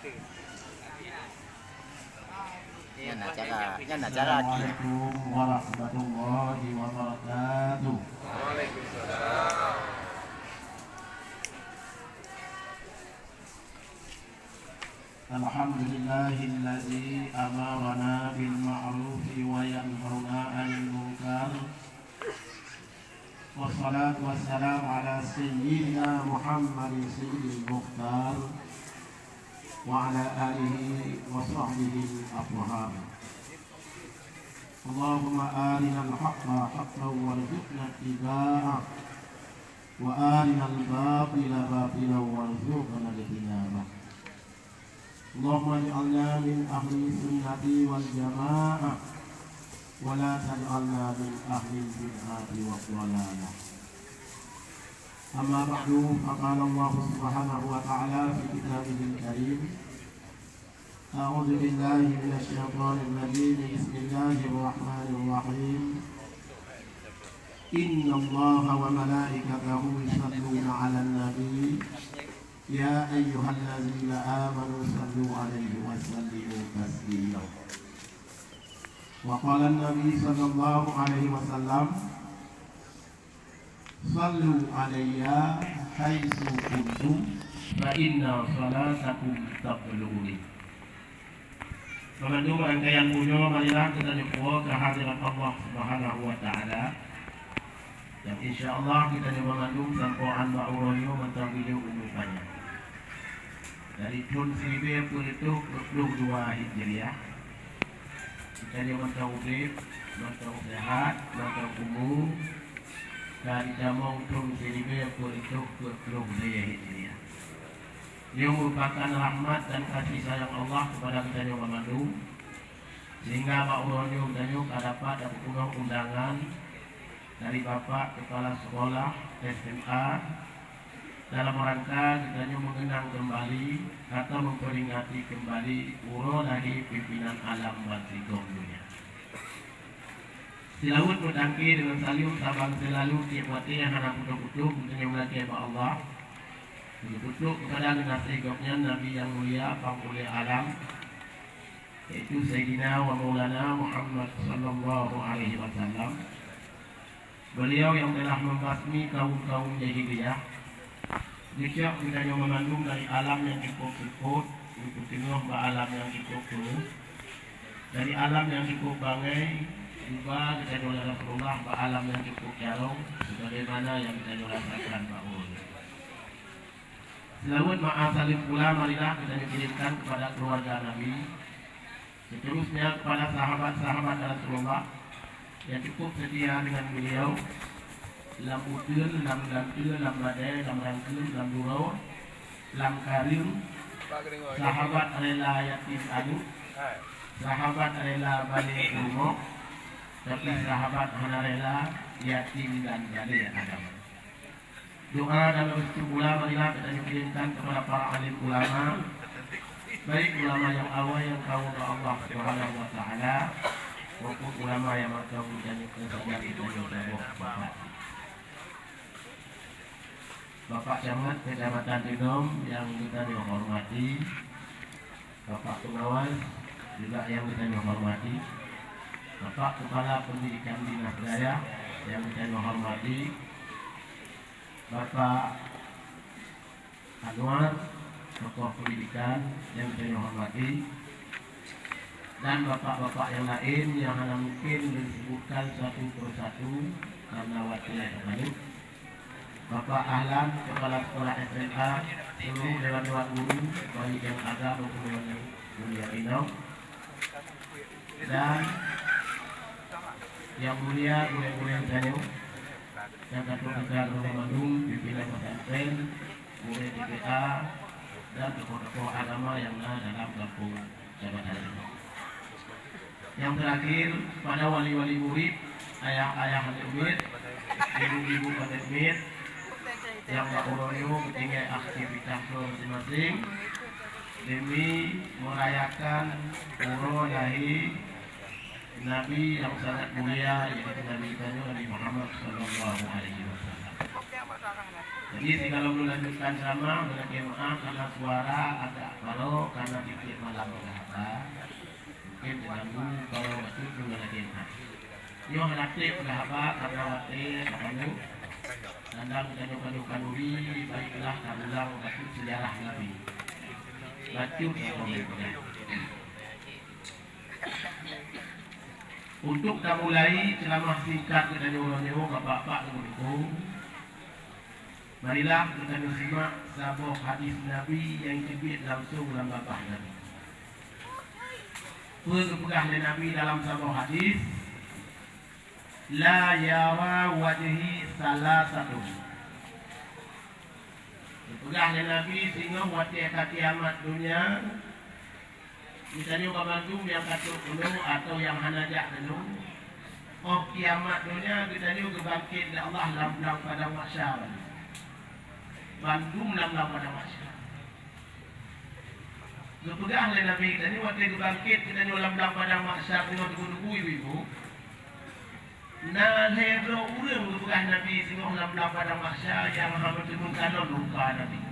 Yan acara lagi. Assalamualaikum warahmatullahi wabarakatuh. Waalaikumsalam. Alhamdulillahilladzi amarana bil ma'ruf wa yanhauna 'anil munkar. Wassalatu wassalamu ala sayyidina Muhammadin sayyidil mukhtar wa ala alihi wa sahbihi al-athhar. Allahumma arina al-haqqa haqqan warzuqna ittiba'ah wa arina al-batila batilan warzuqna ijtinabah. Allahumma ij'alna min ahli sunnati wal jamaah wa la taj'alna min ahli bid'ati wa dhalalah. Amma ba'du, faqala Allah subhanahu wa ta'ala fi kitabihil karim. A'udzu billahi minasy syaithanir rajim. Bismillahir rahmanir rahim. Inna Allaha wa malaikatahu yusholluna 'alan nabi. Ya ayyuhalladzina amanu shallu 'alaihi wa sallimu taslima. Wa qala an-nabi sallallahu alaihi wasallam, sallu 'alayya haitsu kuntum fa inna salatakum tablughuni. Pemandu rangkaian punya, marilah kita nyukur kehadiran Allah Subhanahu wa taala. Dan insyaallah kita nyoba mengandung sampoan ba'uroyo mentang video umumannya. Dari tahun 1422 Hijriah. Kita nyoba tauhid, mentang sehat, mentang umur. Dan jamau tahun 1422 Hijriah. Dia merupakan rahmat dan kasih sayang Allah kepada kita yang memandu, sehingga ba'uronya kita dapat undangan dari Bapak Kepala Sekolah SMA dalam rangka kita mengenang kembali atau memperingati kembali uro dari pimpinan alam Bantigong dunia. Silawut berdangki dengan salim sabang selalu tiap waktu yang anak putuk-putuk untuk lagi Allah. Putuk kepada nasihatnya Nabi yang mulia penghulu alam, yaitu Sayyidina wa Maulana Muhammad sallallahu alaihi wasallam. Beliau yang telah membasmi kaum-kaum jahiliyah. Jika kita yang mengandung dari alam yang cukup-cukup, untuk tengok ke alam yang cukup-cukup, dari alam yang cukup bangai, juga kita oleh Rasulullah ke alam yang cukup jarong, sebagaimana yang kita rasakan bahwa. Selawat ma'a salim pula, marilah kita dikirimkan kepada keluarga Nabi, seterusnya kepada sahabat-sahabat Rasulullah yang cukup setia dengan beliau, lam utul, lam gantul, lam badai, lam rangkul, lam durau, lam karim. Sahabat adalah yatim adu, sahabat adalah balik umur, tapi sahabat adalah yatim dan jali agama. Doa dan restu pula marilah kita dikirimkan kepada para alim ulama, baik ulama yang awal yang tahu Allah Subhanahu wa taala, maupun ulama yang akan menjadi kesejahteraan kita yang Bapak. Bapak Camat Kecamatan Tinom yang kita dihormati, Bapak Pengawas juga yang kita dihormati, Bapak Kepala Pendidikan Dinas Daya yang kita dihormati, Bapak Anwar, tokoh pendidikan yang saya hormati, dan bapak-bapak yang lain yang hanya mungkin disebutkan satu persatu karena waktunya terlalu. Bapak Ahlan, Kepala Sekolah SMA, seluruh dewan-dewan guru, baik yang ada maupun yang mulia Inau, dan yang mulia Guru-guru yang saya yang Ketua Negara Bandung, pimpinan pesantren, murid DPA, dan tokoh-tokoh agama yang ada dalam kampung Jabatan ini. Yang terakhir, pada wali-wali murid, ayah-ayah murid, ibu-ibu murid, yang berkoronyo ketinggian aktivitas masing-masing demi merayakan uro dari Nabi yang sangat mulia, yaitu Nabi Muhammad sallallahu alaihi wasallam. Jadi kalau melanjutkan ceramah dengan maaf karena suara agak kalau karena dikit malam apa mungkin terganggu kalau waktu itu lagi yo relatif apa karena waktu kamu nandang kanyu kanuri baiklah kamulang waktu sejarah Nabi batu untuk kita mulai ceramah singkat kita nyoba bapak-bapak ibu. Marilah kita menyimak sebuah hadis Nabi yang disebut langsung dalam bapak Nabi. Berpegang Nabi dalam sebuah hadis, la yara wajhi salah satu. Berpegang Nabi sehingga wajah kiamat dunia. Misalnya kabandung yang katuk dulu atau yang hanajak dulu. Oh kiamat dunia kita ni kebangkit dari Allah dalam pada mahsyar. Bandung dalam pada mahsyar. Berpegang oleh Nabi kita ni waktu kebangkit kita ni dalam pada mahsyar tengok tunggu ibu. Nah hero urang berpegang Nabi tengok dalam pada mahsyar yang hampir tunggu kalau lupa Nabi.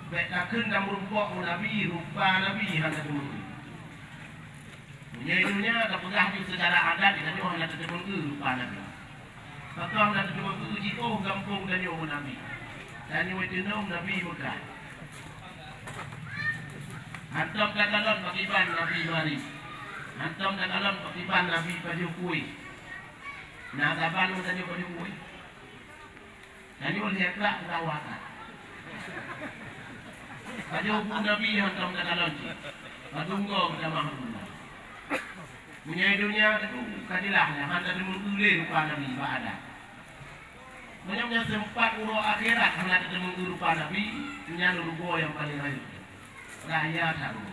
Baik takkan dan merupa Nabi, rupa Nabi yang ada dulu. Punya ada pegang secara adat kita ni orang ada tunggu rupa Nabi. Patang dan tunggu jiko gampung dan yo Nabi. Dan yo itu Nabi bukan. Antum katalon pakiban Nabi mari. Antum katalon pakiban Nabi baju kui. Nah kapan tadi baju kui. Dan yo lihat lah perawatan. Kajau pun Nabi yang antum katalon. Patunggo kita mahmud. Punya dunia itu kadilah yang ada di mulut rupa Nabi ada. Banyak sempat urut akhirat hanya ketemu rupa Nabi punya rupa yang paling lain. Raya taruh.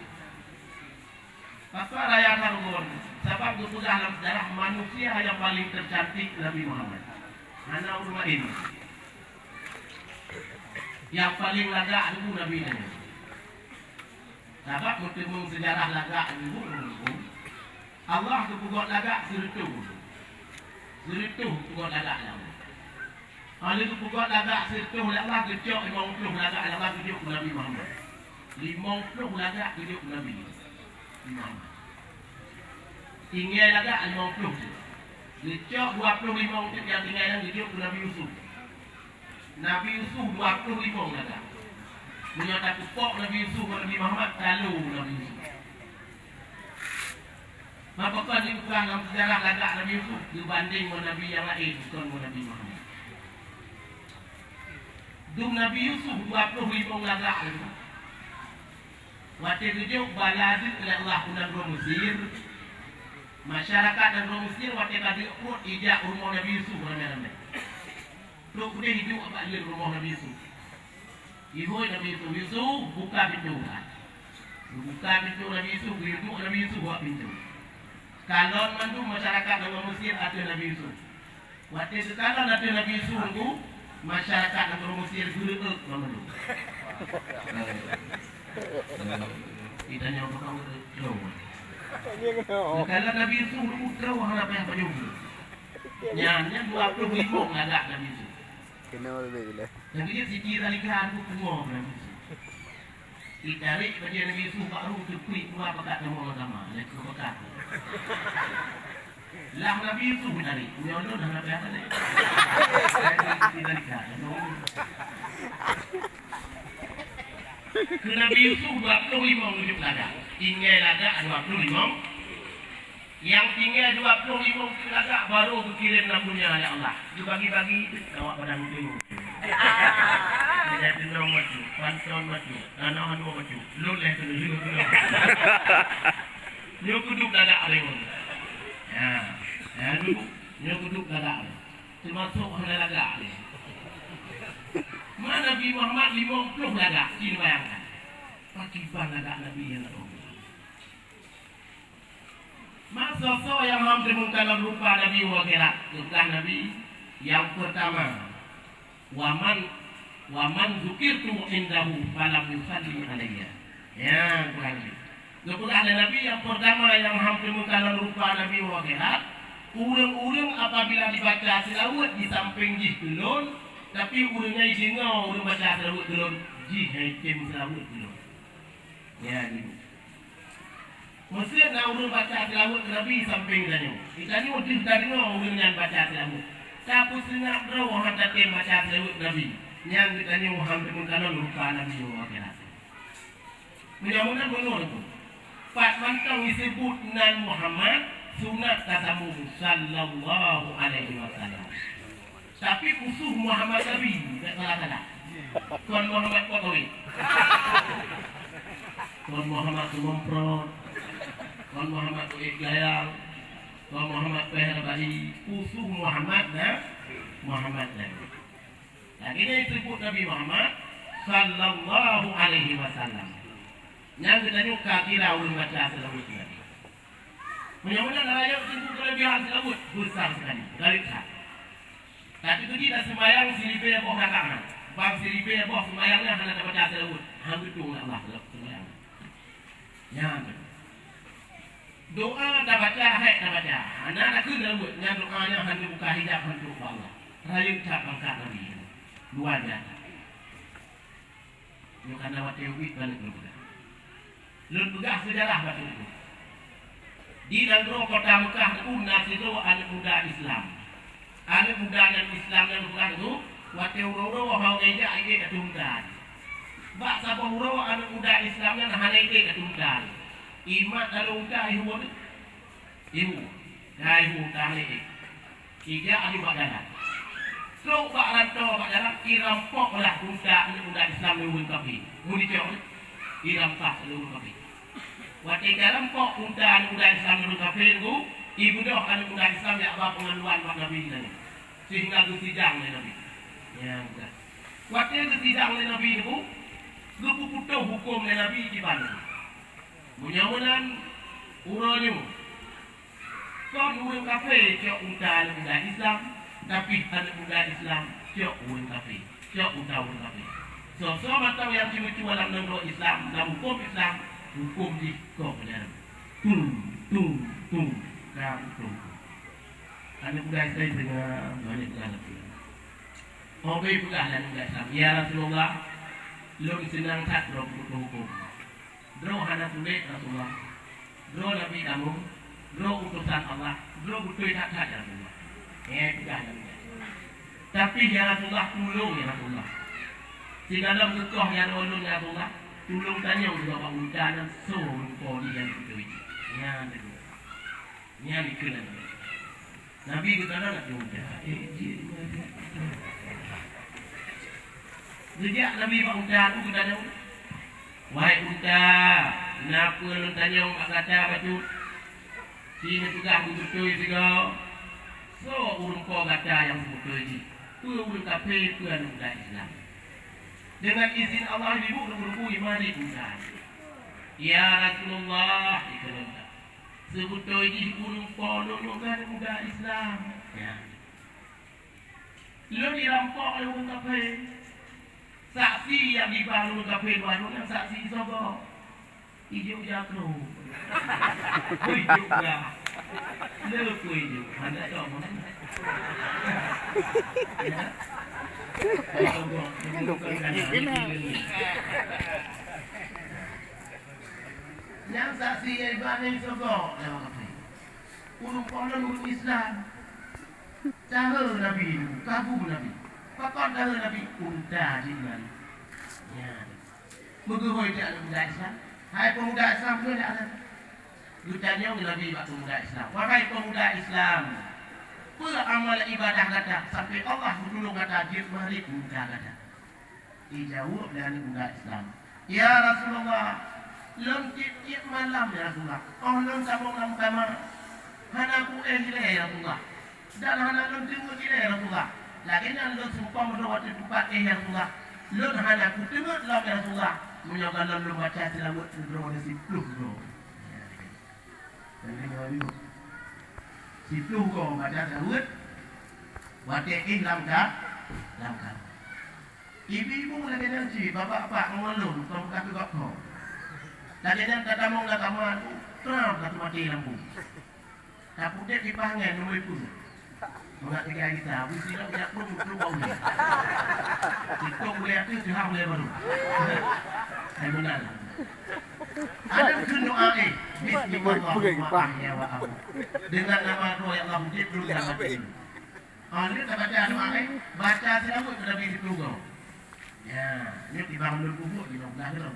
Apa raya taruh? Sebab itu dalam darah manusia yang paling tercantik Nabi Muhammad. Anak rumah ini. Yang paling lagak itu Nabi ini. Sebab bertemu sejarah lagak itu. Allah tu buat lagak seritu. Seritu buat lagak lama. Allah tu buat lagak seritu. Allah kecok 50 lagak Allah kecok Nabi Muhammad. 50 lagak kecok Nabi Muhammad. Tinggal lagak 50. Kecok 25 yang tinggal yang kecok Nabi Yusuf. Nabi Yusuf 25 lagak. Menyatakan pokok Nabi Yusuf Nabi Muhammad kalau Nabi Yusuf. Maka kan ini bukan dalam sejarah lagak Nabi Yusuf dibanding dengan Nabi yang lain bukan dengan Nabi Muhammad. Dum Nabi Yusuf 25 lagak itu. Waktu itu baladi oleh Allah undang Mesir. Masyarakat dan Mesir waktu tadi pun ijak rumah Nabi Yusuf ramai-ramai. Terus dia hidup apa di rumah Nabi Yusuf. Ibu Nabi Yusuf buka pintu. Buka pintu Nabi Yusuf, hidup Nabi Yusuf buat pintu. Kalau mandu masyarakat dalam Mesir ada Nabi Yusuf. Waktu sekarang ada Nabi Yusuf itu masyarakat dalam Mesir beruk mandu. Kita nyoba kau tahu. Kalau Nabi Yusuf itu tahu apa yang banyak. Nyanyi 25 agak Nabi Yusuf. Kenal lebih lah. Dan dia sikit kali kan aku tengok Nabi Yusuf. Ditarik pada Nabi Yusuf baru terkuik keluar pakat nama agama. Lepas pakat. Lah Nabi Yusuf tarik. Nyono dah Nabi apa ni? Ke Nabi Yusuf 25 hidup lada. Tinggal lada 25. Yang tinggal 25 lada baru berkirim nabunya oleh Allah. Dia bagi-bagi awak pada mutu. Dia tenang maju, pantun maju, anak maju. Luleh tu dulu. Nyo kuduk lada areng. Ya, nyo kuduk lada. Termasuk hana lada. Mana Nabi Muhammad 50 lada, sini bayangkan. Pakiban lada Nabi yang Allah. Masa yang hampir mengkalah rupa Nabi wakilat. Bukan Nabi yang pertama. Waman zukirtu indahu falam yusalli alayya. Ya, bukan. Lepas ada Nabi yang pertama yang hampir mengkalah rupa Nabi wakilat. Urang-urang apabila dibaca selawat di samping jih gelon, tapi urangnya dengar urang baca selawat gelon, jih haitim selawat gelon. Ya ni. Mesti nak urang baca selawat Nabi samping tanya. Kita ni wajib dengar urang yang baca selawat. Tapi senang draw orang tatim baca selawat Nabi. Yang kita ni Muhammad pun kanon lupa Nabi akhirat. Mudah-mudahan benar tu. Pak mantang disebut nan Muhammad sunat katamu sallallahu alaihi wasallam. Tapi usuh Muhammad Nabi tak salah-salah. Tuan Muhammad Potowi. Tuan Muhammad Sumomprot. Tuan Muhammad Tuik Gayal. Tuan Muhammad Peher Bali. Usuh Muhammad dan Muhammad Nabi. Lagi ni disebut Nabi Muhammad sallallahu alaihi wasallam. Yang kita nyuka kira ulun baca selawat Nabi. Mudah-mudahan rakyat tentu kelebihan selawat besar sekali. Galikat. Tapi itu tidak sembahyang silipe boh kakangan. Bang silipe boh sembahyangnya hanya baca selawat. Hampir tu Allah sembahyang. Yang doa dah baca, hai dah baca. Anak nak kena selawat. Yang doanya hanya buka hijab untuk Allah. Rakyat tak bangkat Nabi. Luar biasa. Ini karena waktu itu balik berbuka. Lun pegah sejarah batu itu. Di dalam kota Mekah itu nasiru anak muda Islam. Anak muda dan Islam yang bukan itu waktu uro hau eja ide ketumdan. Bak sapa uro anak muda Islam yang hanya ide ketumdan. Imat dalam udah ibu ibu. Dah ibu dah ide. Ija ahli badalah. So bak rantau bak dalam irampok lah muda anak muda Islam yang kafi. Mudi cok. Irampok seluruh kafi. Waktu dalam kok muda Islam yang kafir itu, ibu dah anak muda Islam yang bawa pengaluan buat Nabi ini. Sehingga itu sidang oleh Nabi. Ya, bukan. Waktu itu sidang oleh Nabi itu, lupu putuh hukum oleh Nabi di Bandung. Mudah-mudahan uranya. Kau orang kafir cok muda anak muda Islam, tapi anak muda Islam cok orang kafir, cok muda orang kafir. So matang yang cuma dalam negara Islam, dalam hukum Islam. Hukum di kau benar. Tung. Anak muda saya dengan banyak berlalu. Orang pegah dan muda Islam. Ya Rasulullah, lo senang tak lo hukum. Lo hana sulit Rasulullah. Lo Nabi kamu, lo utusan Allah, lo betul tak ya Rasulullah. Pegah dan muda. Tapi ya Rasulullah tolong ya Rasulullah. Di dalam gekoh yang ulun ya Rasulullah. Tolong tanya untuk bapak muda dan seorang poli yang betul. Ya, betul. Ya, betul. Nabi kita nak muda. Sejak Nabi pak muda aku kita tanya. Wahai muda, kenapa lu tanya pak kata baju? Sini juga betul juga. So urung kau kata yang betul ini. Urung kafir tu anu muda Islam. Dengan izin Allah ibu berbuku imani bukan. Ya Rasulullah ikhlas. Sebutoi di urung polo kan muda Islam. Ya. Lo dirampok oleh orang kafir. Saksi yang dibalu kafir baru yang saksi sobo. Hijau jakro. Hijau dah. Lo hijau. Anda tahu mana? Ya. Yang saksi Ibrahim Sogo urung konon urung Islam cara Nabi kabur Nabi pakon cara Nabi unta jinan ya begoy dia muda Islam hai pemuda Islam tu ada ditanya Nabi bak pemuda Islam wahai pemuda Islam pula amal ibadah kata sampai Allah bertolong kata dia mari muda kata dijawab dari muda Islam ya Rasulullah lem tiap malam ya Rasulullah oh lem kamu kamar hana ku ya Rasulullah dan hana lem tunggu ya Rasulullah lagi nan lem sumpah merawat di tempat ya Rasulullah lem hana ku tunggu ya Rasulullah menyokan lem baca selawat merawat di situ dan ini situ kau baca selawat waktu lamkah ibu lagi nanti bapak mengelun kamu kaki kau lagi nanti kata mau nggak kamu terang kata mati lampu Tapi dia dipanggil nombor pun. Mengat tiga kita, mesti nak punya pun bau ni. Kita boleh tu Tuhan boleh baru. Saya benar. Ada pun doa ni. Bismillahirrahmanirrahim. Dengan nama Allah yang Allah mungkin dulu yang mati. Ini kita baca doa ni. Baca selawat pada diri dulu. Ya, ini tiba dulu kubur di belah dalam.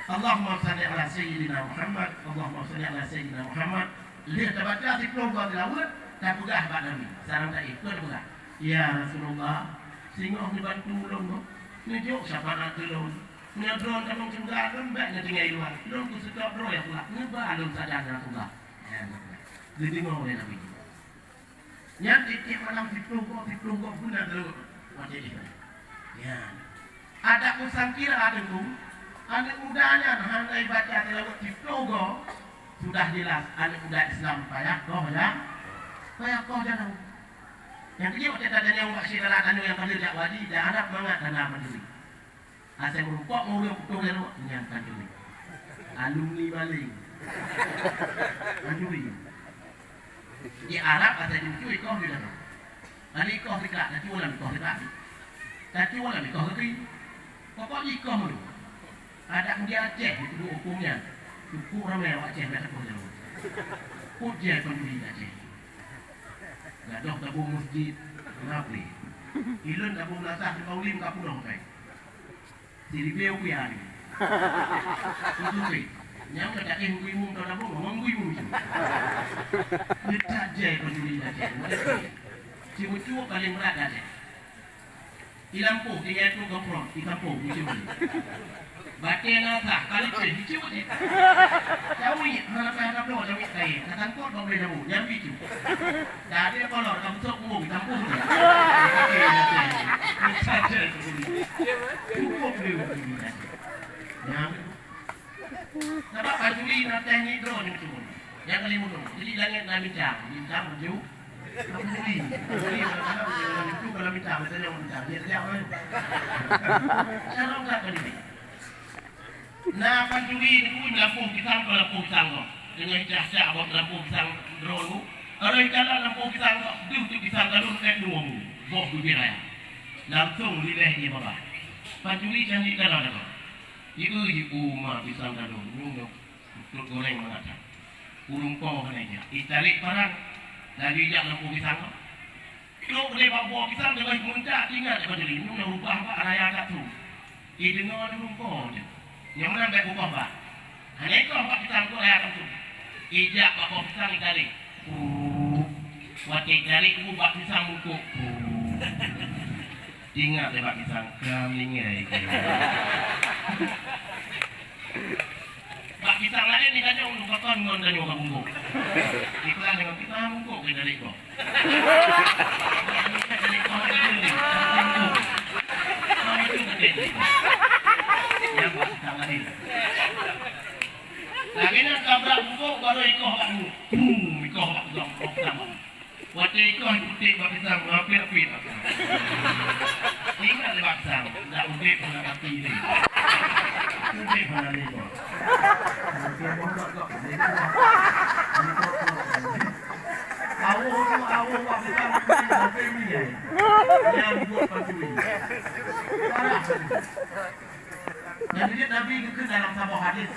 Allahumma salli ala sayyidina Muhammad. Allahumma salli ala sayyidina Muhammad. Lihat kita baca di dulu selawat. Tak pegah Pak Nabi. Sarang tak ikut pegah. Ya Rasulullah, singok ni bantu ulung tu. Nunjuk siapa nak tolong. Nyadron kadang cenggar lembek nya tinggal luar. Ulung tu sedap roh ya pula. Ngebah ulung sadar pula. Ya. Jadi mau oleh Nabi. Nya titik malam diplung kok guna terus. Wajib dia. Ya. Ada usan kira ada tu. Anak mudanya handai baca tilawat diplung sudah jelas anak muda Islam payah kau ya. Kaya kau jangan. Yang kecil macam tadi yang buat syirah anu yang pada jak wadi dah harap mangat tanah mandiri. Asal merupak mula putung dan menyangkan diri. Alumni maling. Mandiri. Di Arab asal diucui kau di dalam. Ani kau dekat, nanti ulang kau dekat. Nanti ulang kau dekat. Pokok ikau dulu. Ada dia Aceh itu hukumnya. Hukum ramai Aceh nak kau jalan. Ujian pendiri Aceh. Gadoh tabung masjid Nabi. Ilun tabung nasah di Paulim ka pulau kai. Siribeu kuya ni. Itu sih. Nyam ka tak ngui mum ta tabung ngui mum itu. Ni saja pendiri aja. Si mucu paling berat aja. Di Lampung dia tu gomprong di kampung mucu. Batin nasah kali tu mucu ni. Jawi mana pa tablo jawi kai. Katan kot ba boleh dabu nyam bicu. Jadi kalau kamu sok ngomong campur ya. Ini saja cukup dulu. Ya. Sebab kajuli nanti ni drone itu. Yang kelima tu. Jadi langit nak bincang maju. Kajuli. Jadi kalau itu kalau bincang macam yang bincang dia siap kan. Cara tak kali. Nah kajuli ni pun Lampung pisang kalau Lampung pisang kau. Dengan cah-cah buat Lampung pisang drone tu. Orang jalan Lampung pisang kok, dia pisang galung kat dua mu, bok tu dia raya. Langsung lileh dia bawah. Paculi cantik dalam apa? Ibu mah pisang galung, nunggu, turut goreng mengata. Urung kau kena dia. Italik parang, dari jak Lampung pisang kok. Kalau boleh bawa pisang dia bagi muncak tinggal dia berdiri. Nunggu rubah apa raya kat tu. Dia dengar urung kau je. Yang mana baik rubah apa? Hanya itu apa pisang kau raya kat tu. Ijak bawa pisang italik. Waktu cari ibu bak pisang mukuk. Ingat dia bak pisang kambingnya. Bak pisang lain ni kan untuk kawan ngon dan nyoba mukuk. Iklan dengan pisang mukuk ke dari kau. Dari kau itu. Kau itu betul. Yang bak pisang lain. Lagi nak tabrak mukuk baru ikut bak mukuk. Ikut bak pisang. Waktu itu putih bak pisang ngapir-apir. Ingat le bak pisang, dak udip pun nak mati ni. Udip mana ni kau? Dia mondok kau. Awak bak pisang ngapir ni ya. Yang buat paculi. Parah. Jadi Nabi ke dalam sebuah hadis.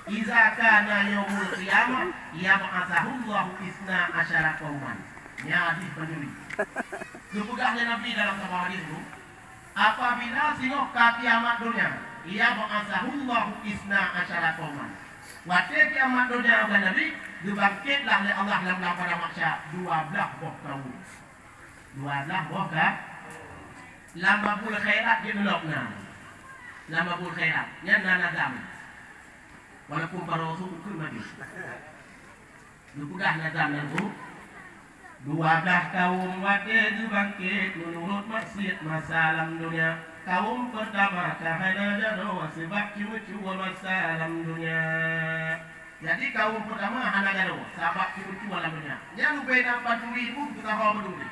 Iza kana yaumul qiyamah yab'athahullahu isna asyara qauman. Ya hadis pendiri. Sebutnya Nabi dalam sebuah hadis itu, apabila sinok ke kiamat dunia, yab'athahullahu isna asyara qauman. Waktu kiamat dunia oleh Nabi, dibangkitlah oleh Allah dalam pada mahsyar 12 buah kaum. 12 buah ka lambabul khairat dia melokna. Lambabul khairat nya nanadam. Walaupun para rasul ukul maju. Lukudah nazam yang bu. 12 kaum wakil bangkit menurut maksud masalah dunia. Kaum pertama kahana jaro sebab cucu masalah dunia. Jadi kaum pertama hana jaro sebab cucu dalam dunia. Yang lupa nampak duri pun kita hawa berduri.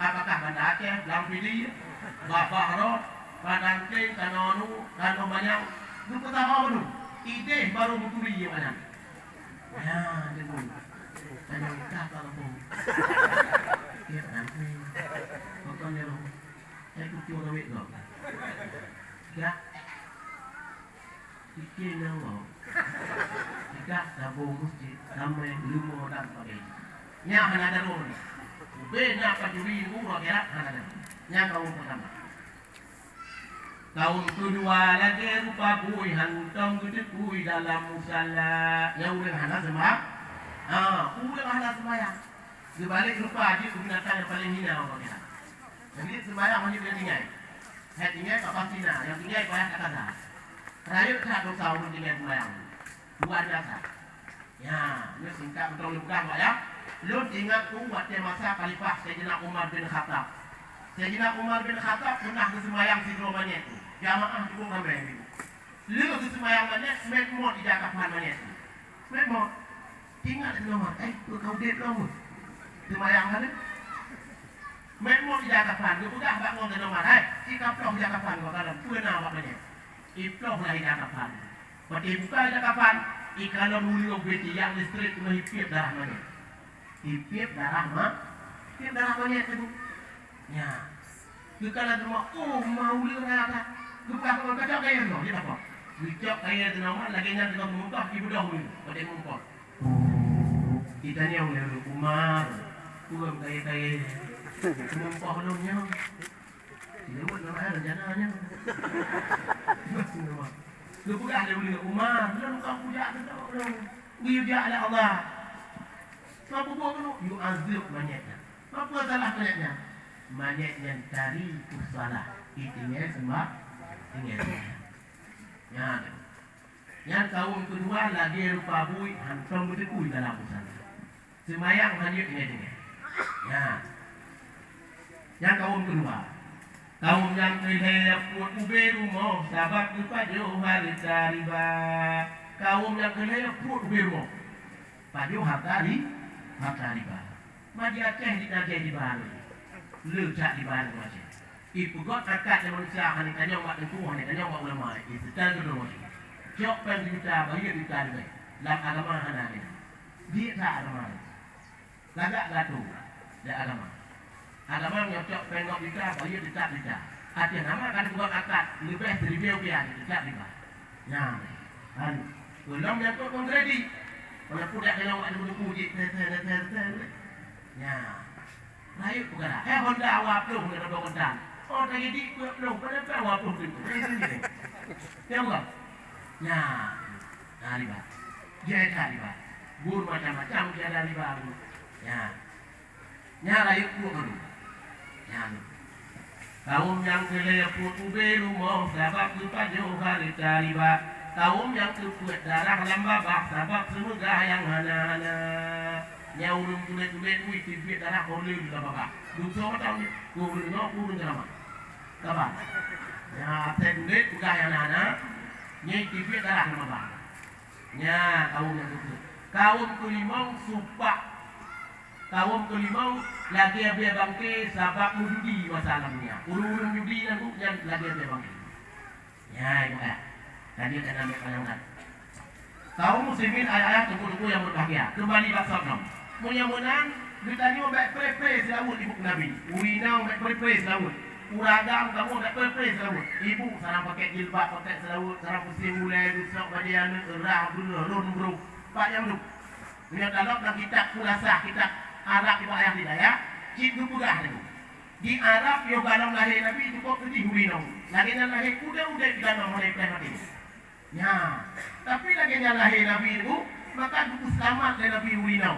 Apakah Banda Aceh, Lampili, Bapak Rod, Padang Keng, Kanonu, dan banyak. Itu kita hawa berduri. Ide baru berduri yang mana. Ya, dia pun. Tanya kita kalau pun. Dia nanti. Kau kan dia loh. Saya kucing orang itu. Ya. Fikir yang loh. Jika tabung masjid, ramai lima dan sebagainya. Nya hana ada loh. Bena pajuri murah ya hana ada. Nya kaum pertama. Kaum kedua lagi rupa bui hantam gede bui dalam musala. Yang udah hana semua. Udah hana sembahyang. Dibalik rupa dia binatang yang paling hina orang kita. Jadi sembahyang hanya dia tinggal. Saya tinggal tak pasti nak. Yang tinggal banyak kata dah. Rakyat tak tahu tahu tinggal sembahyang. Luar biasa. Ya, ini singkat untuk luka ya. Lu ingat tu waktu masa Khalifah Sayyidina Umar bin Khattab. Sayyidina Umar bin Khattab pernah ke sembahyang di rumahnya itu. Jamaah cukup ramai itu. Lu ke sembahyang mana? Memang di Jakarta mana itu. Memang ingat nama. Kau dek kamu. Sembahyang mana? Memang di Jakarta. Lu sudah bangun di rumah. Sikap loh di Jakarta kau dalam. Pernah maknanya. Iploh lah di Jakarta. Pati buka di Jakarta. Kalau dulu beti yang listrik kena hipip darah mana? Hipip darah mana? Hipip darah mana itu? Ya. Kalau rumah, mau lihat apa? Buka kalau kacau kaya tu, dia apa? Bicok kaya tu nama, lagi nanti kau muntah ibu dahulu, pada muntah. Kita ni yang lalu Umar, kurang kaya muntah belumnya. Dia buat nama rencananya. Lu budak dia boleh Umar, lu kau budak tu tu. Budak oleh Allah. Apa buat tu? You azab banyaknya. Apa salah banyaknya? Banyaknya dari salah. Itinya semua ingat. Ya. Yang kaum kedua lagi rupa bui hantam betul dalam usaha. Semayang hanya ingat. Ya. Yang kaum kedua. Kaum yang kelihatan pun ube rumah, sahabat lupa jauh hari riba. Kaum yang kelihatan pun ube rumah, padu hari riba. Maju Aceh di Aceh di Baru, lecak di Baru macam. Ibu got akad yang manusia hari kanyang mak tentu hari kanyang mak ulama. Itu dan kedua. Jok penjuta banyak juta lebih. Lam agama hana ni. Dia tak agama. Lagak gatu, dia agama. Agama nyocok pengok kita, bayu tidak. Artinya nama kan buat akad lebih dari biaya tidak riba. Ya, kan. Belum yang tu konkreti. Kalau pudak kalau ada puji, ya. Layu bukan. Honda awak belum ada Honda. Oh tadi di belum pada awak belum itu. Tahu tak? Ya, riba. Jadi riba. Bur macam-macam ada riba. Ya. Layu dulu. Kaum yang kelihatan ube rumah sabab lupa jauh hari riba. Kaum yang kuat darah lambabah sabab semoga yang hana-hana. Nyaurung tulet-tulet wih tibit darah korlil di lambabah. Dukso macam ni, kurun drama. Kapan? Ya, tulet juga yang hana. Nyai tibit darah lambabah. Ya, kaum yang kuat. Kaum kelimau supak. Kaum kelimau lagi abia bangke sabab judi masalahnya. Urung judi dan yang lagi abia bangke. Ya, ya. Tadi ada nama panjang. Kaum muslimin ayat tunggu-tunggu yang berbahagia. Kembali bab sabda. Mudah-mudahan kita ni mau baik pre-pre selawat ibu Nabi. Urinau baik pre-pre selawat. Uragang kamu baik pre-pre selawat. Ibu sarang pakai jilbab, pakai selawat, sarang pusing mulai besok badian erah belum bro. Pak yang duk. Ini dalam kitab kulasah kitab Arab itu ayat hidayah, itu mudah ni. Di Arab yo galang lahir Nabi itu kok di Hurinau. Lagi nan lahir udah di dalam oleh mati. Ya, tapi lagi nan lahir Nabi itu maka buku selamat dari Nabi Hurinau.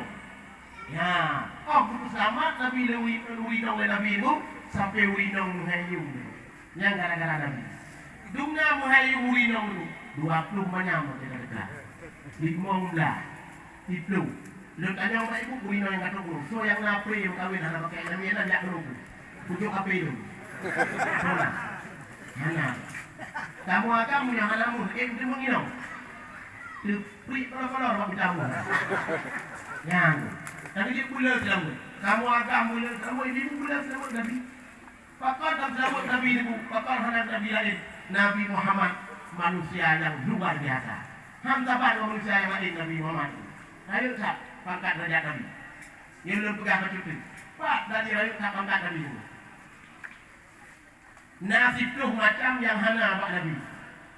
Ya, buku selamat Nabi Hurinau dari Nabi itu sampai Hurinau muhayu. Yang gara-gara Nabi. Dunga muhayu Hurinau itu 20 macam dekat-dekat. Di Mongla, di Plu. Lu tanya orang ibu kurino yang kata guru. So yang napri yang kawin anak pakai nama yang nak dulu. Pujuk apa itu? Mana? Kamu yang anakmu, dia mengino. Tu pri kalau orang tahu. Yang. Tapi dia pula selalu. Kamu kamu ini pula selalu Nabi. Pakar dan selalu Nabi ibu, pakar hendak Nabi lain. Nabi Muhammad manusia yang luar biasa. Hamzah manusia yang lain Nabi Muhammad. Ayo tak pangkat derajat Nabi. Dia belum pegang baju tu. Pak dari ayo tak pangkat Nabi itu. Nah 10 macam yang hana abak Nabi.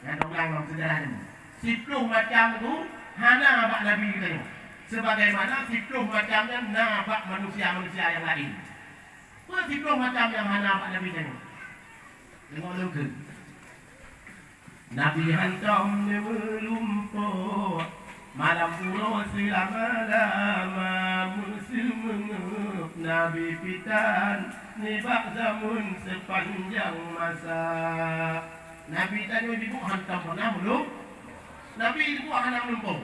Yang orang dalam sejarah ini. 10 macam tu hana abak Nabi kita ni. Sebagaimana 10 macamnya nabak manusia-manusia yang lain. Apa 10 macam yang hana abak Nabi kita ni? Tengok dulu. Nabi hantam melumpur malam pulau selama-lama musim mengup Nabi pitan nibak zamun sepanjang masa. Nabi tadi ibu hantam pernah belum? Nabi ibu hantam melumpur.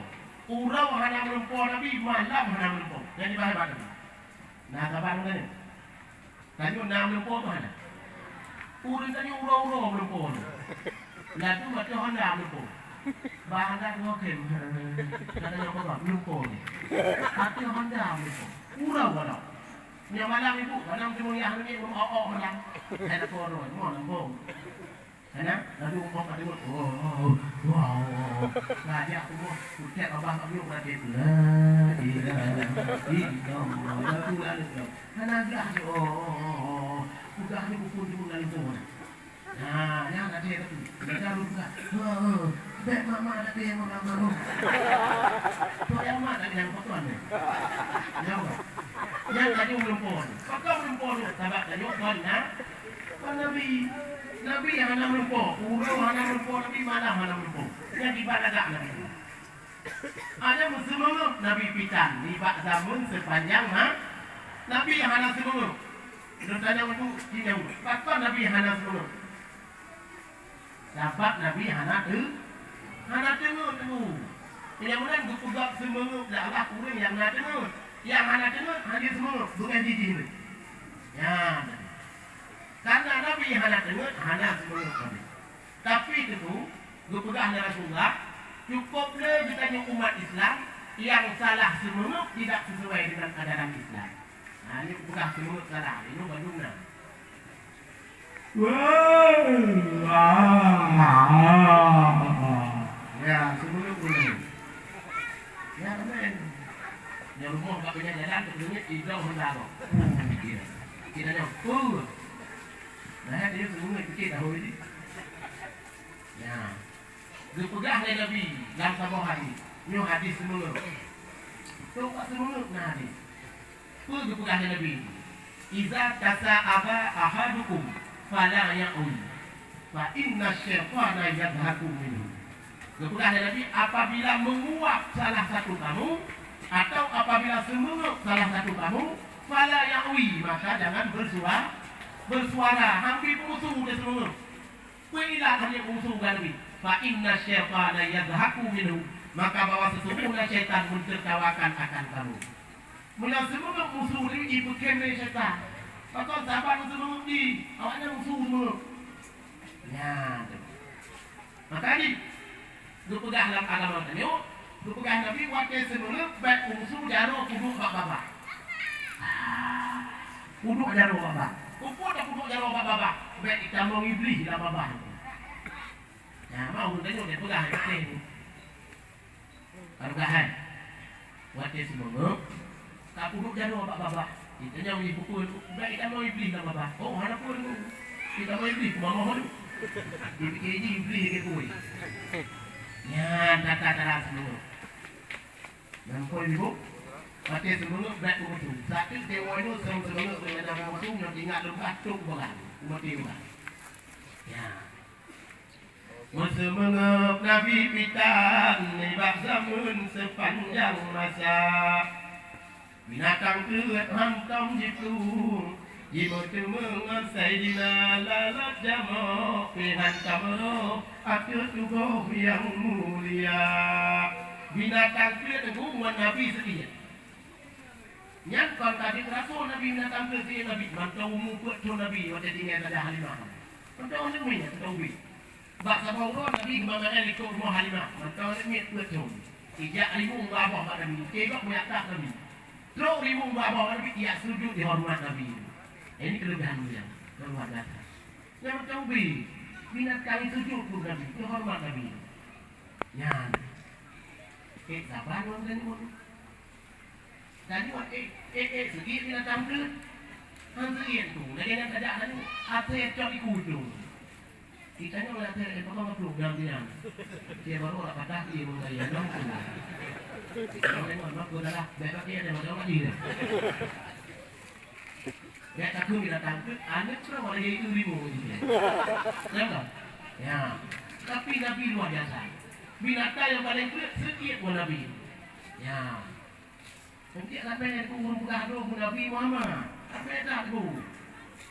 Urau hantam melumpur Nabi malam hantam melumpur. Jadi bahaya Nabi. Nah kabar ni. Tadi hantam melumpur tu mana? Urau tadi urau melumpur. Lalu macam Honda melumpur. Bahan dah dua kem. Kata yang apa? Melumpur ni. Hati Honda melumpur. Urau kalau. Yang malam ibu, malam cuma yang ni belum awak malam. Ada korang, mau melumpur. Mana? Lalu umpah kata ibu, wow. Raja aku mau kucek abang kamu berarti la ilaha illallah. Lalu lalu. Mana dah udah ni buku di bulan itu. Nah, yang ada itu. Kita lupa. Bek mama ada dia yang mama. Tuh yang mana yang fotoan ni? Yang tadi melumpur. Kau melumpur tu, sahabat tadi orang nak. Nabi yang hana melumpur. Urau hana melumpur, Nabi malam hana melumpur. Yang di balagak Nabi. Ada musuh Nabi pitan di bak zaman sepanjang Nabi yang hana semua. Dia tanya itu dia. Apa Nabi hana semua? Dapat Nabi hana tengok tu. Yang mana gugak semua lah kurang yang hana tengok. Yang hana tengok hadir semua bukan jiji ni. Ya. Karena Nabi hana tengok hana semua kami. Tapi itu gugak Rasulullah cukup le kita yang umat Islam yang salah semua tidak sesuai dengan ajaran Islam. Nah ini gugak semua salah. Ini bagaimana? Ya, sebelum ini. Ya, benar. Yang rumah tak punya jalan, terus hijau hendak. Kita nak. Nah, dia semua fikir tahu ini. Ya. Dia pegang oleh Nabi dalam sebuah hadis. Ini hadis semula. Tu kat semula nah hadis. Tu dia pegang oleh Nabi. Iza tasa'aba ahadukum fala ya'ul fa inna syaitana yadhaku minhu. Kepada Nabi apabila menguap salah satu kamu atau apabila semenguap salah satu kamu fala ya'wi maka jangan bersuara hampir musuh dia semenguap. Kuilah hanya musuh Nabi. Fa inna syaitana yadhaku minhu maka bahwa sesungguhnya syaitan mentertawakan akan kamu. Mula semenguap musuh ini ibu kene syaitan. Maka sahabat musuh ni awaknya musuh semua. Ya. Maka ni dia pegang dalam agama tadi. Dia pegang Nabi wakil semula baik musuh jaro kuduk bapa. Kuduk jaro bapa. Kuduk tak kuduk jaro bapa. Baik kita mau iblis dalam bapa. Ya, mau tengok dia pegang ni. Kalau gahan. Wakil semula tak kuduk jaro bapa. Kita jangan dipukul. Baik kita mau iblis dalam bapa. Oh, mana pun kita mau iblis mama tu. Ini iblis ke koi. Ya, tata semua. Dan koi ibu, pakai semua baik musuh. Satu dewa itu semua dengan musuh yang ingat lepas tu bukan. Mati bukan. Ya. Musuh mengep Nabi pitan nibak zaman sepanjang masa. Binatang kuat hantam jitung. Ibu tu mengasai dina lalat jamok Pihan kamu aku tubuh yang mulia. Binatang kuat hubungan Nabi sedia. Nyangkau tadi rasul Nabi binatang kuat sedia Nabi. Mantau umum kuat tu Nabi waktu tinggal pada Halimah. Mantau ni punya mantau bi. Bak sama orang Nabi kemana ikut rumah Halimah. Mantau ni kuat tu. Ijak limu babah Nabi. Kebab meyatak Nabi. Terus limu babah Nabi ia sujud di hormat Nabi. Ini kelebihan dia, luar biasa. Yang macam minat kali sujud pun Nabi, itu hormat Nabi. Ya, sabar orang tadi pun. Tadi segi binatang tu, hantarin tu. Lagi yang kerajaan tu, apa yang cakap ikut tu. Kita ni orang yang potong program dia. Dia baru orang patah dia mengajar dong tu. Kalau ni orang aku dah lah, baik dia ada macam lagi dah. Dia takut binatang tu, anak tu orang yang itu ribu je. Nampak? Ya. Tapi Nabi luar biasa. Binatang yang paling kuat sedikit pun Nabi. Ya. Nanti sampai yang turun bergaduh pun Nabi Muhammad. Sampai tak tu.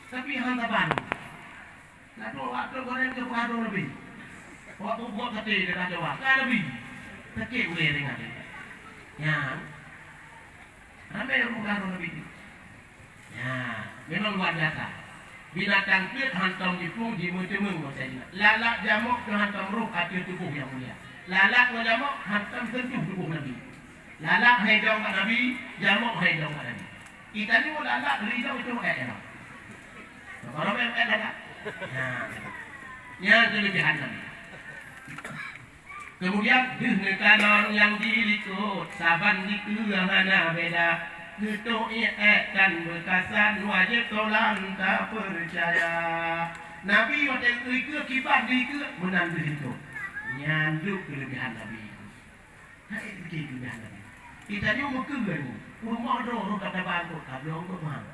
Tapi hantapan. Lalu waktu goreng ke bergaduh Nabi. Waktu buat kata dia dah jawab. Tak Nabi. Sakit boleh dengar dia. Ya. Sampai yang bergaduh Nabi. Ya. Memang luar biasa. Binatang kuat hantam di pung di mutemeng maksudnya. Lalak jamuk ke hantam roh hati tubuh yang mulia. Lalak ke jamuk hantam sentuh tubuh Nabi. Lalak hai jauh kat Nabi, jamuk hai jauh kat Nabi. Kita ni pun lalak dari jauh itu ayat. Kalau memang ayat lalak. Yang kelebihan Nabi. Kemudian dengan yang dilikut saban dikeurang beda. Ketuk dan berkasan wajib tolong tak percaya. Nabi waktu itu kibat ke menandu itu. Nyanduk kelebihan Nabi. Hai begitu kelebihan Nabi. Kita ni umur kegan. Rumah roh kata bantu tak belum tu mah.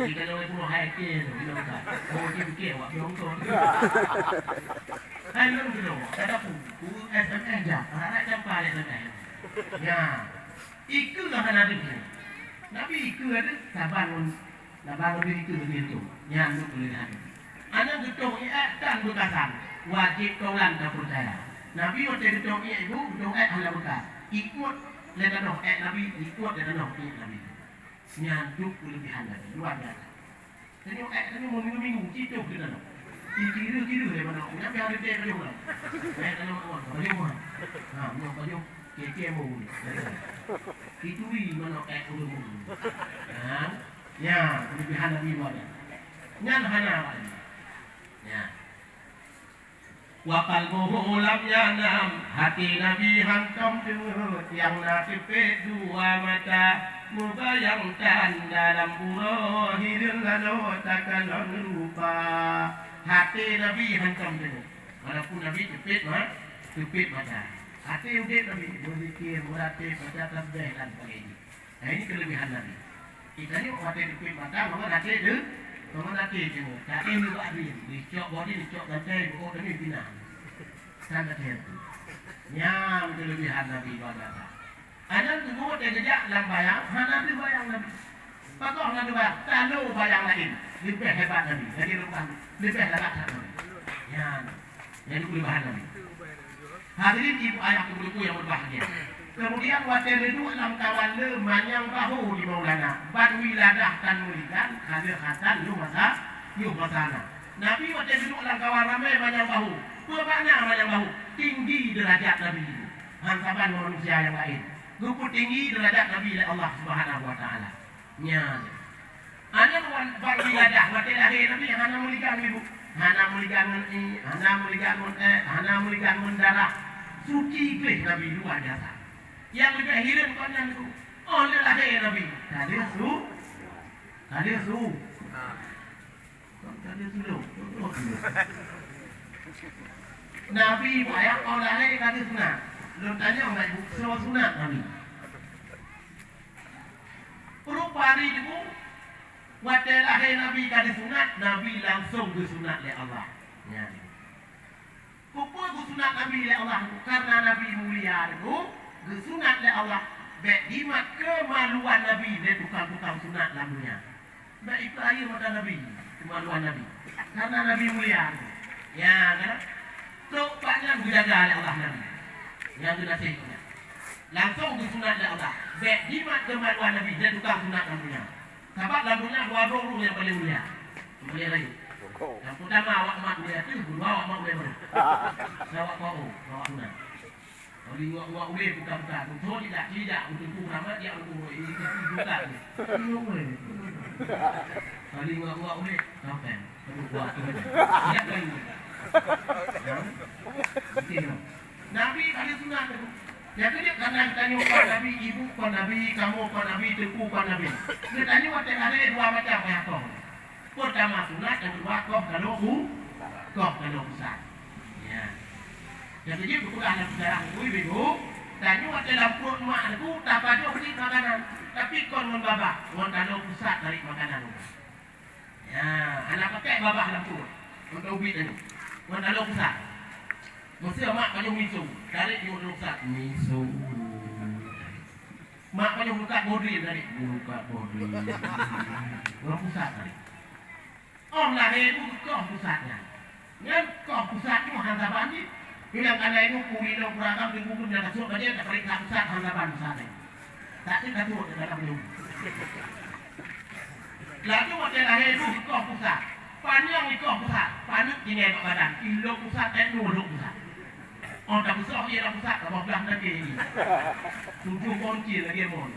Kita ni punya hai ke tu belum tak. Oh dia awak belum tu. Hai belum tu. Ada pun SMS dah. Ada jumpa ada SMS. Ya. Ikulah Nabi. Nabi itu ada saban lebih itu nyanduk kelebihan. Anak getong dan bekasan wajib tolong tak percaya. Nabi waktu getong ibu getong hanya bekas ikut ledan Nabi ikut ledan Nabi nyanduk kelebihan Nabi luar biasa. Jadi tadi minggu itu kita nak kira dia mana Nabi hari dia kali mana. Saya kalau orang kali mana. Mau kali kemo ni. Itu mana ulum. Ya, kelebihan Nabi luar biasa. Nyan hana ya. Wakal bohong lam yanam hati Nabi hantam dengut yang nasib dua mata membayangkan dalam pura hidung lalu takkan lupa hati Nabi hantam dengut walaupun Nabi cepit mata hati udah Nabi berzikir muratib baca tasbih dan sebagainya. Nah ini kelebihan Nabi. Kita ni hati cepit mata maka hati tu Kamu nanti tengok, tak ini juga ada dicok body, dicok lantai, oh ini pindah. Sangat hebat. Yang kelebihan Nabi Muhammad. Ada semua dia kejak dalam bayang, Nabi bayang Nabi. Pakok Nabi bayang, tahu bayang lain. Lebih hebat Nabi. Jadi bukan lebih hebat Nabi. Yang kelebihan Nabi. Hadirin ibu ayah ibu yang berbahagia. Kemudian waktu itu enam kawan le manyang bahu di Maulana. Ban wiladah tan mulikan hadir hasan yuk masana. Nabi waktu itu enam kawan ramai manyang bahu. Bermakna manyang bahu tinggi derajat Nabi itu. Hantapan manusia yang lain. Cukup tinggi derajat Nabi oleh Allah Subhanahu Wa Taala. Nya. Ada ban wiladah waktu lahir Nabi hana mulikan ibu. Hana mulikan darah. Suci ke Nabi luar biasa. Yang lebih hidup kan yang itu. Oh, dia lahir Nabi. Tadi su. Nabi bayang kau lahir tadi sunat. Belum tanya orang ibu semua sunat Nabi. Rupa hari itu, waktu lahir Nabi tadi sunat, Nabi langsung disunat oleh Allah. Ya. Kupul sunat Nabi oleh Allah karena Nabi mulia itu. Sunat oleh Allah. Baik dimat kemaluan Nabi. Dia tukang-tukang sunat lamunya. Baik Ibrahim ada Nabi. Kemaluan Nabi. Karena Nabi mulia. Ya kan? So banyak dijaga oleh Allah Nabi. Yang sudah sehingga. Langsung disunat oleh Allah. Baik dimat kemaluan Nabi. Dia tukang sunat lamunya. Sebab lamunya dua roh yang paling mulia. Mulia lagi. Yang pertama awak mak mulia itu. Kedua awak mak mulia baru. Awak kau. Awak sunat. Kalau awak boleh buka-buka, betul tidak untuk ramad dia untuk ini buka. Kalau awak boleh, sampai untuk buat tu. Tidak lagi. Nabi kali sunat itu. Jadi dia kadang tanya kau Nabi, ibu kau Nabi, kamu kau Nabi, teku kau Nabi. Dia tanya waktu ada dua macam yang kau. Pertama sunat, yang kedua kau kalau besar. Ya. Jadi dia berkulah dalam sejarah ibu. Tanya waktu dalam perut mak aku tak pada beli makanan. Tapi kau membabak, kau kalau besar dari makanan. Ya, anak pakai babak dalam perut. Untuk ubi tadi. Kau kalau besar. Mesti mak kau misu. Dari dia besar. Misu. Mak kau buka bodi dari. Buka bodi. Kau besar tadi. Lahir itu kau pusatnya. Yang kau pusat itu hantaban ni. Bilang anak itu kuliah beragam di buku dan kasut aja tak periksa pusat hantaban pusatnya. Tak ada kasut dalam hidup. Lalu waktu lahir itu kau pusat. Panjang itu kau pusat. Panik jenis badan. Ilo pusat dan nuluk pusat. Tak besar dia dah pusat. Kalau belah nanti ini. Tujuh kunci lagi mon.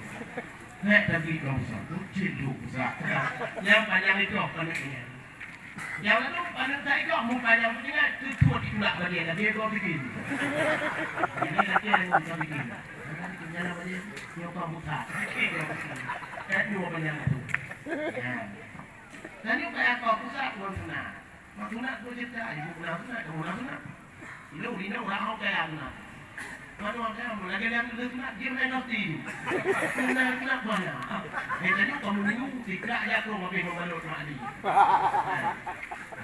Tapi kau pusat. Tujuh pusat. Yang panjang itu paniknya. Yang lalu pada saya kau muka yang pentingnya tujuh ditulak bagi dia kau bikin. Ini nanti yang kau bikin. Nanti kerja apa dia? Yang kau muka. Dua banyak itu. Dan ini kayak kau pusat kau sunat. Kau sunat kau cerita ibu sunat kamu sunat. Ini orang kayak sunat. Mana orang kamu lagi yang sunat dia main nasi. Sunat banyak. Jadi kamu minggu tidak aja kau mau pergi membalut mandi.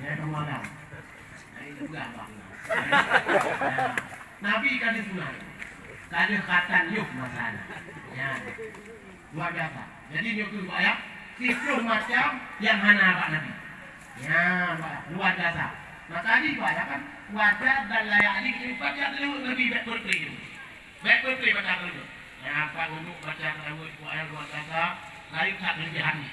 Ya kamu ada. Ini juga bang. Nabi kan disunat. Kali khatan yuk masalah. Ya. Luar biasa. Jadi yuk tu ayat 10 macam yang hana Pak Nabi. Ya, luar biasa. Nah tadi ayat kan wajah dan layak ini kita baca dulu lebih baik itu. Baik baca dulu. Ya apa untuk baca dulu ayat luar biasa. Lain tak lebih hadis.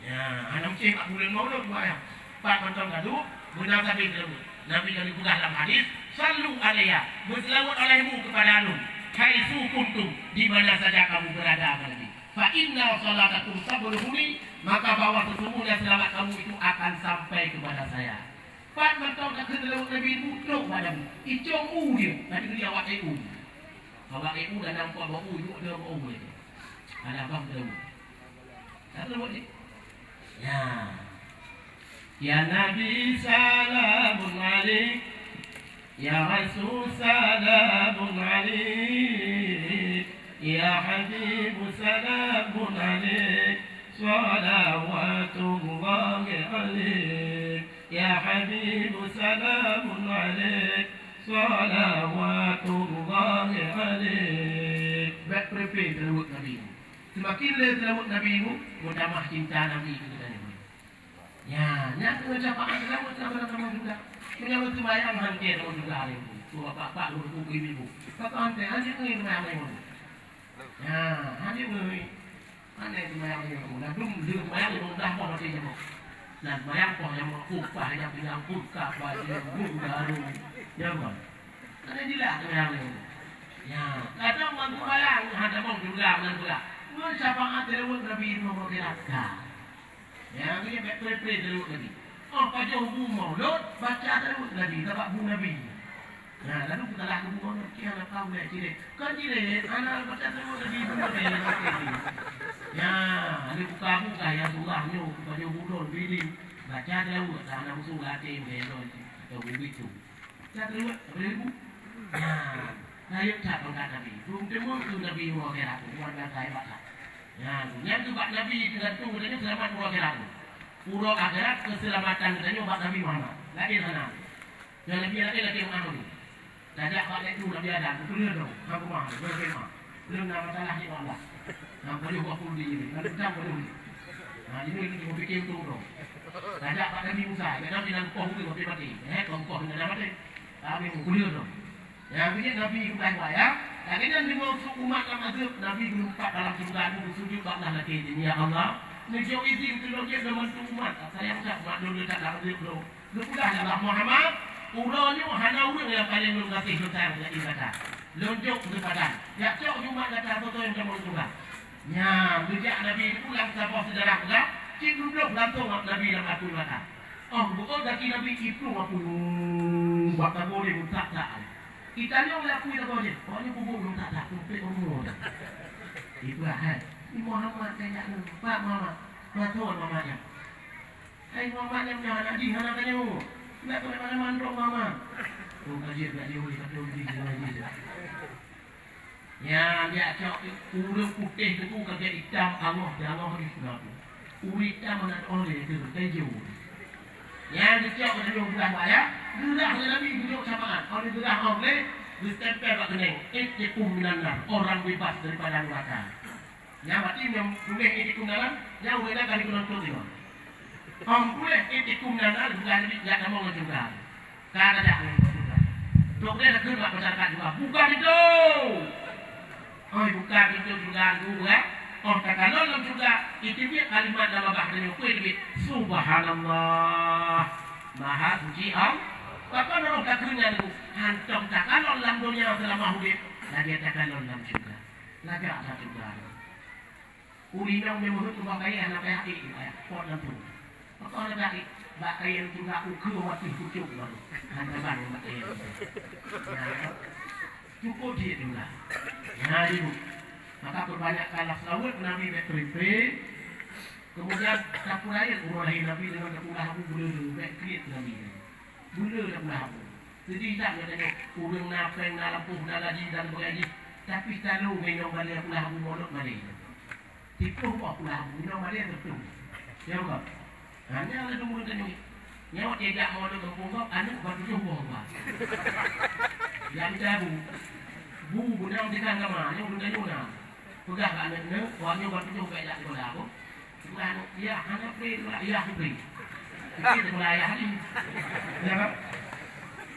Ya, anak cik tak boleh maulud ayat. Pak macam tadi benar tapi dulu. Nabi kali buka dalam hadis, sallu alaiya, berselawat olehmu kepada anu, haitsu kuntum, di mana saja kamu berada Nabi. Fa inna salatakum tabluguni, maka bahwa sesungguhnya selamat kamu itu akan sampai kepada saya. Pak macam tak kena Nabi butuh padamu. Icong dia, tadi dia awak EU. Awak EU dah nampak bawa U dia bawa U dia. Ada apa tu? Ada buat ni. Ya. Ya Nabi salamun alaik, Ya Rasul salamun alaik, Ya Habib salamun alaik, salawatullahi alaik, Ya Habib salamun alaik, salawatullahi alaik. Baik prepare selawat Nabi. Semakin le selawat Nabi mu, mudamah cinta Nabi kita ni. Ya, nak kena cakap selawat sama-sama juga. Menyambut sembahyang hancur pun juga hari itu. Tua bapak lu buku ibu. Kata ante, ante ni sembahyang lagi. Ya, ante ni. Ante sembahyang lagi. Nah, belum sembahyang lagi dah pun nanti jemu. Nah, sembahyang pun yang kupah yang bilang kupah baju yang baru. Ya kan? Ante tidak sembahyang lagi. Ya, kadang orang sembahyang ada pun juga juga. Mun siapa ante lewat Nabi Muhammad kira. Ya, ini baik-baik dulu lagi. Apa jauh bu maulud, baca dulu Nabi, tabak bu Nabi. Nah, lalu kita lakukan bu maulud, kira nak tahu nak ciri. Kan ciri, anak baca dulu Nabi bu Nabi. Ya, ada buka-buka ya Allahnya, buka jauh bulun, biling. Baca dulu, anak musuh latih, belon, atau begitu. Baca dulu, boleh bu? Ya, nah yuk cak bangkat Nabi. Belum temu tu Nabi Muhammad kira, buat saya baca. Ya, yang tu bak Nabi tergantung katanya selamat pura akhirat. Pura akhirat keselamatan katanya bak Nabi Muhammad. Lagi sana. Dan Nabi lagi mengaku. Tajak bak itu Nabi ada. Betul dia dong. Aku mah, berkemah. Belum nama masalah ni Allah. Nah, boleh buat pun di. Kalau kita boleh. Nah, ini kita fikir tu dong. Tajak bak Nabi Musa. Nabi bilang kau tu mati. Kau dengan mati. Tapi kuliah dong. Yang ini Nabi bukan wayang. Lagi dan dimasuk umat yang azab Nabi berempat dalam surga itu bersujud baklah lagi ini ya Allah. Nejau izin tu dia membantu umat. Saya ucap mak dulu tak dalam dia bro. Lepas Allah Muhammad, uranya hana orang yang paling belum kasih sayang jadi kata. Lonjok kepada. Ya cok umat kata betul yang kamu surga. Ya, sejak Nabi itu pulang sampai sejarah pula, cik duduk langsung Nabi dalam atur kata. Oh, bukan dari Nabi itu aku buat kamu ni mutak tak. Kita ni orang laku tak boleh. Orang ni bubuk belum tak tumpik umur. Itu lah. Ni Muhammad kayak ni. Pak Muhammad. Tuan Muhammad ya. Hai Muhammad yang punya anak di mana tanya mu? Nak ke mana mandok Muhammad? Oh kaji boleh kata di sini. Ya dia cak urang putih tu kerja hitam Allah dia Allah di sudah tu. Uri hitam mana oleh tu tejo. Ya dia cak ada yang bulan ya. Gerah Nabi duduk samaan. Kalau gerah oleh ditempel kat kening. Itikum minannar. Orang bebas daripada neraka. Ya berarti yang boleh itikum dalam jauh beda kali penonton dia. Boleh itikum minannar bukan lebih jak nama orang juga. Kan ada yang juga. Dokter nak kerja masyarakat juga. Buka itu. Oh buka itu juga juga. Oh kata dalam juga itu dia kalimat dalam bahasa yang lebih Subhanallah. Maha suci Allah. Bapa orang kakunya tu hantam takalon dalam dunia selama hidup, lagi takalon dalam juga, lagi ada juga. Urinang memang tu bagai anak kaya ini, pot lampu. Bapa anak kaya, bagai yang juga ukur waktu cucuk baru, hantam baru bagai. Cukup dia juga. Nah ibu, maka kebanyakan laut Nabi berteripi, kemudian dapur air mulai Nabi dengan dapur abu bulu berkrit Nabi. Gula dah pula apa. Jadi tak katanya urang napeng nak lampuh nak lagi dan bergaji. Tapi selalu minum balik pula abu molok balik. Tipu apa pula abu minum balik betul. Ya tak? Hanya ada tunggu tanya. Nyawa tidak molok kampung kau anak buat tujuh buah. Yang jabu. Bu bunang di kan kama, yang bunang nyuna. Pegah kat anak ne, wanya buat tujuh kat jak sekolah aku. Bukan ya anak beri ya beri. Kita mulai hari ya kan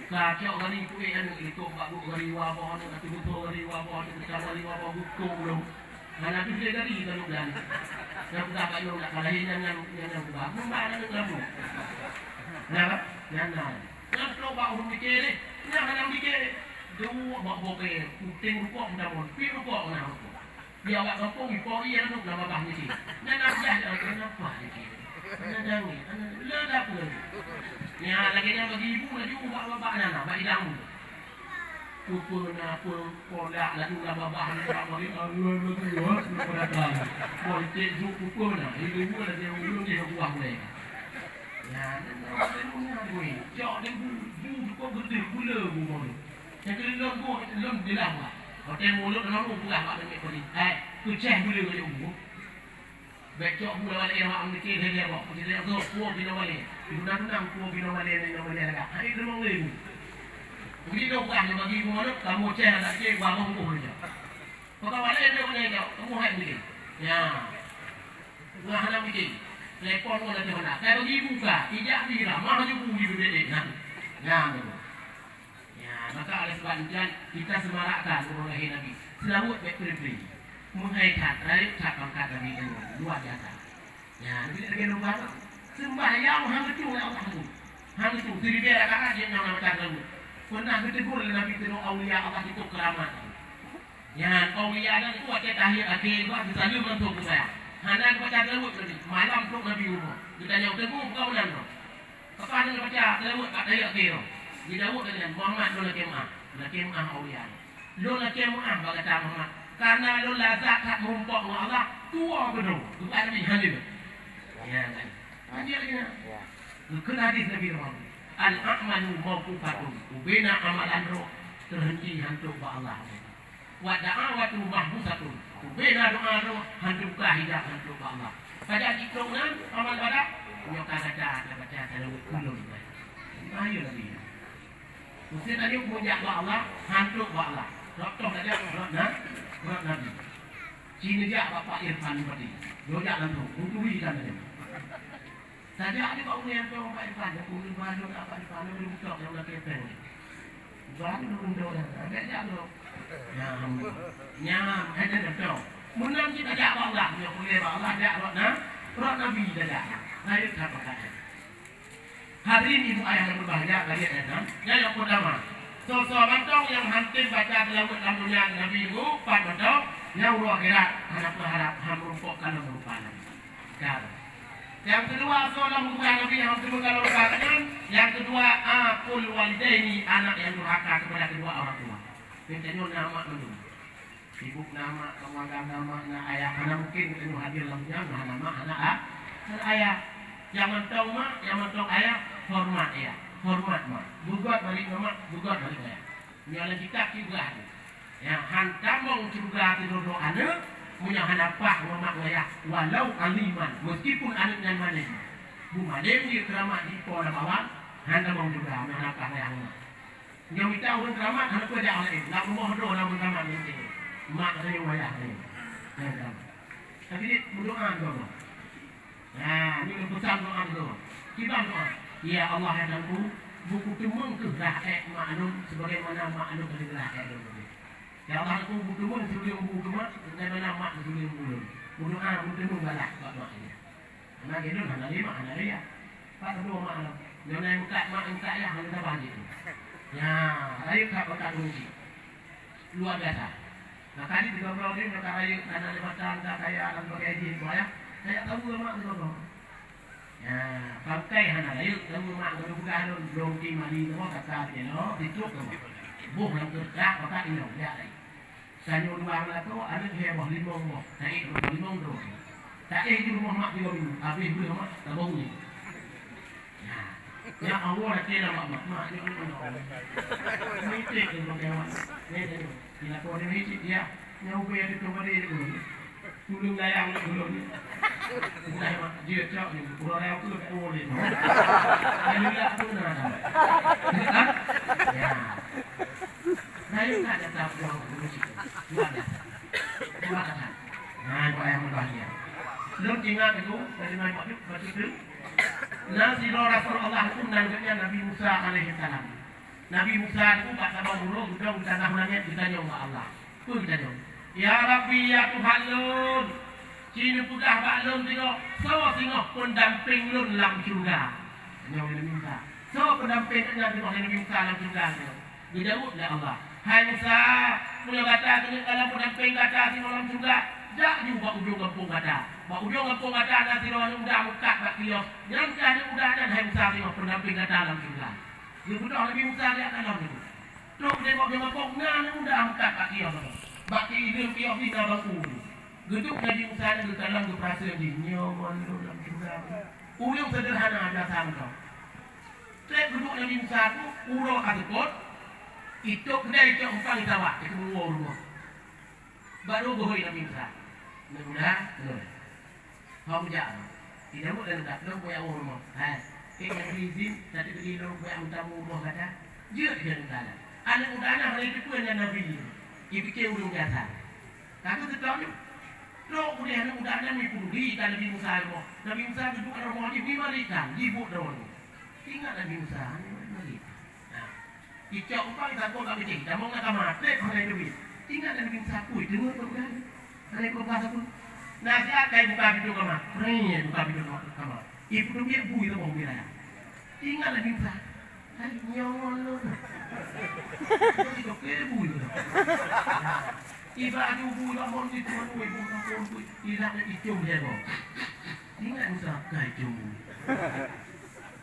kacau kali kuih anu itu bagus kali wabah ni atau betul kali wabah ni besar kali wabah hukum belum mana tu dia kali kalau dan yang kita bayar nak kalahin yang bagus mana nak lalu ya kan yang coba orang mikir ni yang orang mikir dua bawa ke puting rupok mudah pun pi rupok mana dia awak kampung ipoi yang nak nama bah ni dan nak jadi kenapa ni Nada ni, lada pun. Ni lagi yang bagi ibu lagi bapak nana, bagi damu. Kupu na pun kolak lalu bapak ni bapak ni alun tu ya, nak datang. Politik tu kupu na, ibu lagi yang belum dia buah boleh. Ya, nak ni. Jauh dia bu kau gede gula bu ni. Yang kelilon bu kelilon di dalam. Hotel mulut nama bu lah kat dekat ni. Tu ceh gula dia bu. Becok mula balik yang awak mikir dia buat. Kita tu puak bina balik. Tunang puak bina balik agak. Hari tu orang lebu. Jadi kau bukan dia bagi ibu mana, kamu cek nak cek baru hukum dia. Kau balik dia punya kau, kamu hai mikir. Ya. Enggak hendak mikir. Telepon pun ada mana. Saya bagi ibu kah? Ijak dia mah je bu ibu dia nah. Ya betul. Ya, maka oleh sebab itu kita semarakkan orang lahir Nabi. Selamat baik menghaikat rakyat cakap kata Nabi itu luar biasa. Ya, Nabi lagi luar. Sembahyang hang itu Allah tu. Hang itu diri dia kakak dia yang nama cakap. Pernah ditegur Nabi itu aulia Allah itu keramat. Ya, aulia dan itu ada tahiyat akhir itu bisa dia menentuk saya. Hana baca telawud Nabi. Malam tu Nabi umur. Ditanya tegur kau nan tu. Apa ada baca telawud kat tahiyat akhir. Di Daud dengan Muhammad dola kemah aulia. Dola kemah berkata Muhammad. Karena lo lazat tak merumpok dengan Allah, tua betul. Bukan Nabi hadir. Ya kan? Hadir lagi nak? Kena hadis Nabi Muhammad. Al-a'malu mawqufatun. Ubina amalan roh terhenti hantuk ba Allah. Wa da'awatu mahbusatun. Ubina doa roh hantuk hidayah hantuk ba Allah. Pada dikrongan amal badak, punya kata baca telawud kulun. Ayo Nabi. Mesti tadi punya ba Allah, hantuk ba Allah. Contoh saja Berat Nabi. Cina dia Bapak Irfan seperti. Dojak langsung. Untuk hitam saja. Saja ada Pak Umi yang tahu Bapak Irfan. Dia pun baru Bapak Irfan. Dia boleh buka yang nak kepeng. Baru untuk dia. Agak jatuh. Nyam. Ada dah tahu. Menang kita jak Allah. Dia boleh Allah jak Berat Nabi saja. Saya tak pakai. Hari ini ibu ayah yang berbahaya. Kalian yang pertama. Sosok yang hampir baca telawud dalam dunia Nabi itu, Pak Betul, yang Allah kira harap berharap merumpokkan dan merupakan. Sekarang, Yang kedua, seorang hubungan Nabi yang kalau berkatakan. Yang kedua, akul walidaini, anak yang durhaka kepada kedua orang tua. Minta nama dulu. Ibu nama, keluarga nama, ayah. Karena mungkin itu hadir dalamnya nama anak ayah. Yang mentong mak, yang mentong ayah, hormat ayah. Hormat mak. Bugat balik mak, bugat balik ayah. Nyala kita juga ada. Ya, hantamong juga tidur anak, punya hanapah mak ayah. Walau aliman, meskipun anaknya mana. Bu madem dia keramat di pola bawah, hantamong juga hanapah ayah mak. Yang kita orang keramat, anak ku ada oleh. Nak rumah doa nak keramat nanti. Mak ada yang ayah ni. Tapi dia berdoa doa. Nah, ini pesan doa doa. Kita doa. Ya Allah yang Tuhanku, buku temung ke rahek maklum sebagaimana maklum dari rahek doa. Ya Allah aku buku temung sebelum buku mak, sebagaimana mak sebelum buku. Berdoa buku temung balas kat maknya. Nak gitu mana lima mana dia. Pak doa maklum. Jangan engkak mak engkak ya hanya dah bagi tu. Ya, ayo kat berkat kunci. Luar biasa. Nah tadi juga bro dia nak ayo ada lewatan tak kaya dan bagaimana dia ya. Saya tahu mak tu. Ya, pakai hana ayo tahu mak tu bukan dong di mali tu kata dia no, itu tu. Buh yang kerja pakai ini dia. Sanyo luar lah tu ada dia bah limong bah. Naik limong tu. Tak di rumah mak dia dulu. Habis beli mak tak bau ni. Ya Allah nak kena mak dia ni. Ni cek dia bagaimana. Ni dia. Bila kau ni cik dia, nyau bayar itu beri dulu. Tulung layang dulu ni. Saya mak dia cak ni, kurang layang tu tak boleh. Dia lihat tu nak. Ya. Nah itu tak ada tahu dulu cik. Mana? Mana? Nah, kau yang berbahagia. Belum ingat itu dari mana mak itu baca tu. Nasi Rasulullah itu nanggapnya Nabi Musa alaihi salam. Nabi Musa itu tak sabar dulu, sudah tanah langit ditanya oleh Allah. Tu ditanya. Ya Rabbi ya Tuhan lun. Cina pugah bak lun tengok. So tengok pendamping lun dalam syurga. Tanya oleh Nabi Musa. So pendamping Nabi Musa dalam syurga. Dia jawab oleh Allah. Hai Musa, punya kata tengok dalam pendamping kata di dalam syurga. Jak juga ujung kampung kata. Bak ujung kampung kata nanti roh udah mukat bak kios. Jangan kata udah dan hai Musa tengok pendamping kata dalam syurga. Dia budak Nabi Musa lihat dalam tu. Terus tengok dia ngapok ngana mudah angkat kat dia. Bak dia kios di dalam bangku. Geduk Nabi Musa dia dalam tu perasa dia nyaman dalam syurga. Ulung sederhana ada sangka. Saya geduk Nabi Musa tu urut atukot. Itu kedai itu umpang ditawak ke rumah. Baru bohoi Nabi Musa. Mudah, betul. Kau jangan. Tidak boleh dekat dong punya rumah. Yang berizin, tadi beri dong punya utamu rumah kata. Dia tidak ada. Anak muda anak hari itu punya Nabi. Ia fikir urung biasa. Kamu tahu ni? Lo punya anak muda anak ni pun di Nabi Musa rumah. Nabi Musa duduk dalam rumah ni marikan, jibut dalam. Ingat Nabi Musa ni mari. Icak upang tak kau tak bincang. Dah mau nak kamar, tak kau nak duit. Ingat Nabi Musa pun dengar bukan? Ada kau bahasa pun. Nasihat kau buka pintu kamar. Pernah buka pintu kamar. Ibu tu dia bui tu mau bila. Ingat Nabi Musa. Hai nyawa lo. Jadi kau kira bui tu. Iba ada bui lah mau di tuan bui pun kau bui. Tidak ada icung dia kau. Ingat Musa kau icung.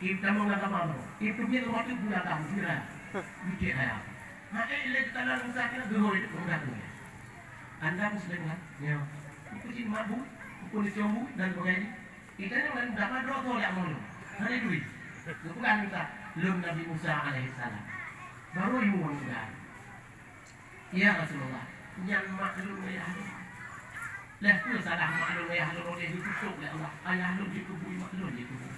Kita mau nak kamar. Ibu dia tu waktu bulan tahun kira. Bukit ayam. Ilek tanah Musa kena geroi itu mengaku. Anda Muslim kan? Ya. Ikut ini mabuk, ikut ini cembu dan sebagainya. Kita ni orang dapat doa tu yang malu. Hari duit. Bukan Musa. Lum Nabi Musa alaihissalam. Baru ibu Musa. Ya Rasulullah. Yang maklum ya Allah. Lepas salah maklum ya Allah dia ditutup oleh Allah. Ayah lum dikubur maklum dikubur.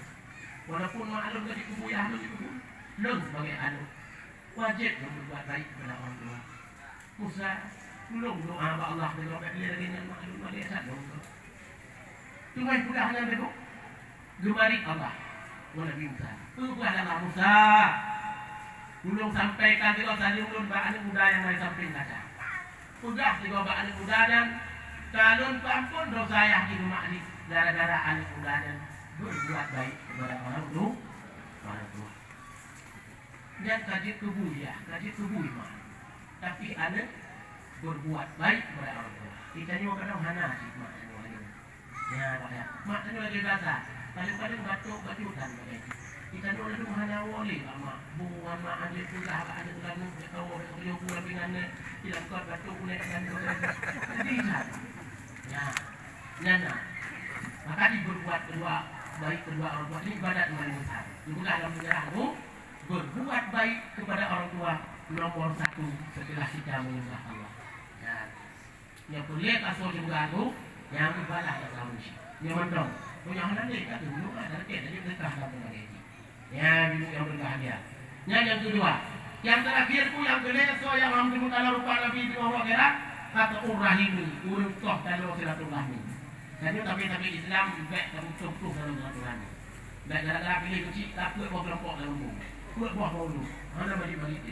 Walaupun maklum dia dikubur ya Allah dikubur. Lum sebagai anak. Wajib berbuat baik kepada orang tua. Musa belum doa kepada Allah dengan dia lagi dengan maklum dia tak dong. Tuhan pula hanya begitu. Gemari Allah. Nabi Musa. Adalah Musa. Belum sampaikan dia tadi ulun ba'an muda yang dari samping kaca. Udah tiga ba'an muda dan calon ampun dosa yang di rumah ini gara-gara anak muda dan berbuat baik kepada orang tua. Dan kaji tubuh ya, kaji tubuh mah. Tapi ada berbuat baik kepada orang tua. Kita ni kadang hana sih mak. Ya, mak ni lagi biasa. kadang-kadang batuk-batutan begitu. Kita dulu tu hanya wali ama bunga ma ada pula ada dalam tahu beliau pula binane tidak kuat batuk boleh kan jadi ya nana maka dibuat kedua baik kedua orang tua ini ibadat yang paling besar juga dalam sejarahmu berbuat baik kepada orang tua nomor satu setelah kita menyembah Allah ya yang boleh kasih juga tu yang ibadah yang manusia yang mendong punya anak ni kan dulu ada kita jadi berkah dalam ini ya ibu yang berbahagia. Yang kedua, yang terakhir pun yang kelima yang hamdul kalau rupa Nabi di bawah gerak kata urahimi, urung toh kalau silaturahmi. Jadi tapi Islam baik kamu tuh kalau silaturahmi. Baik gara-gara pilih kecil tak kuat bawa kelompok dalam umum. Kuat bawa maulu. Mana balik-balik.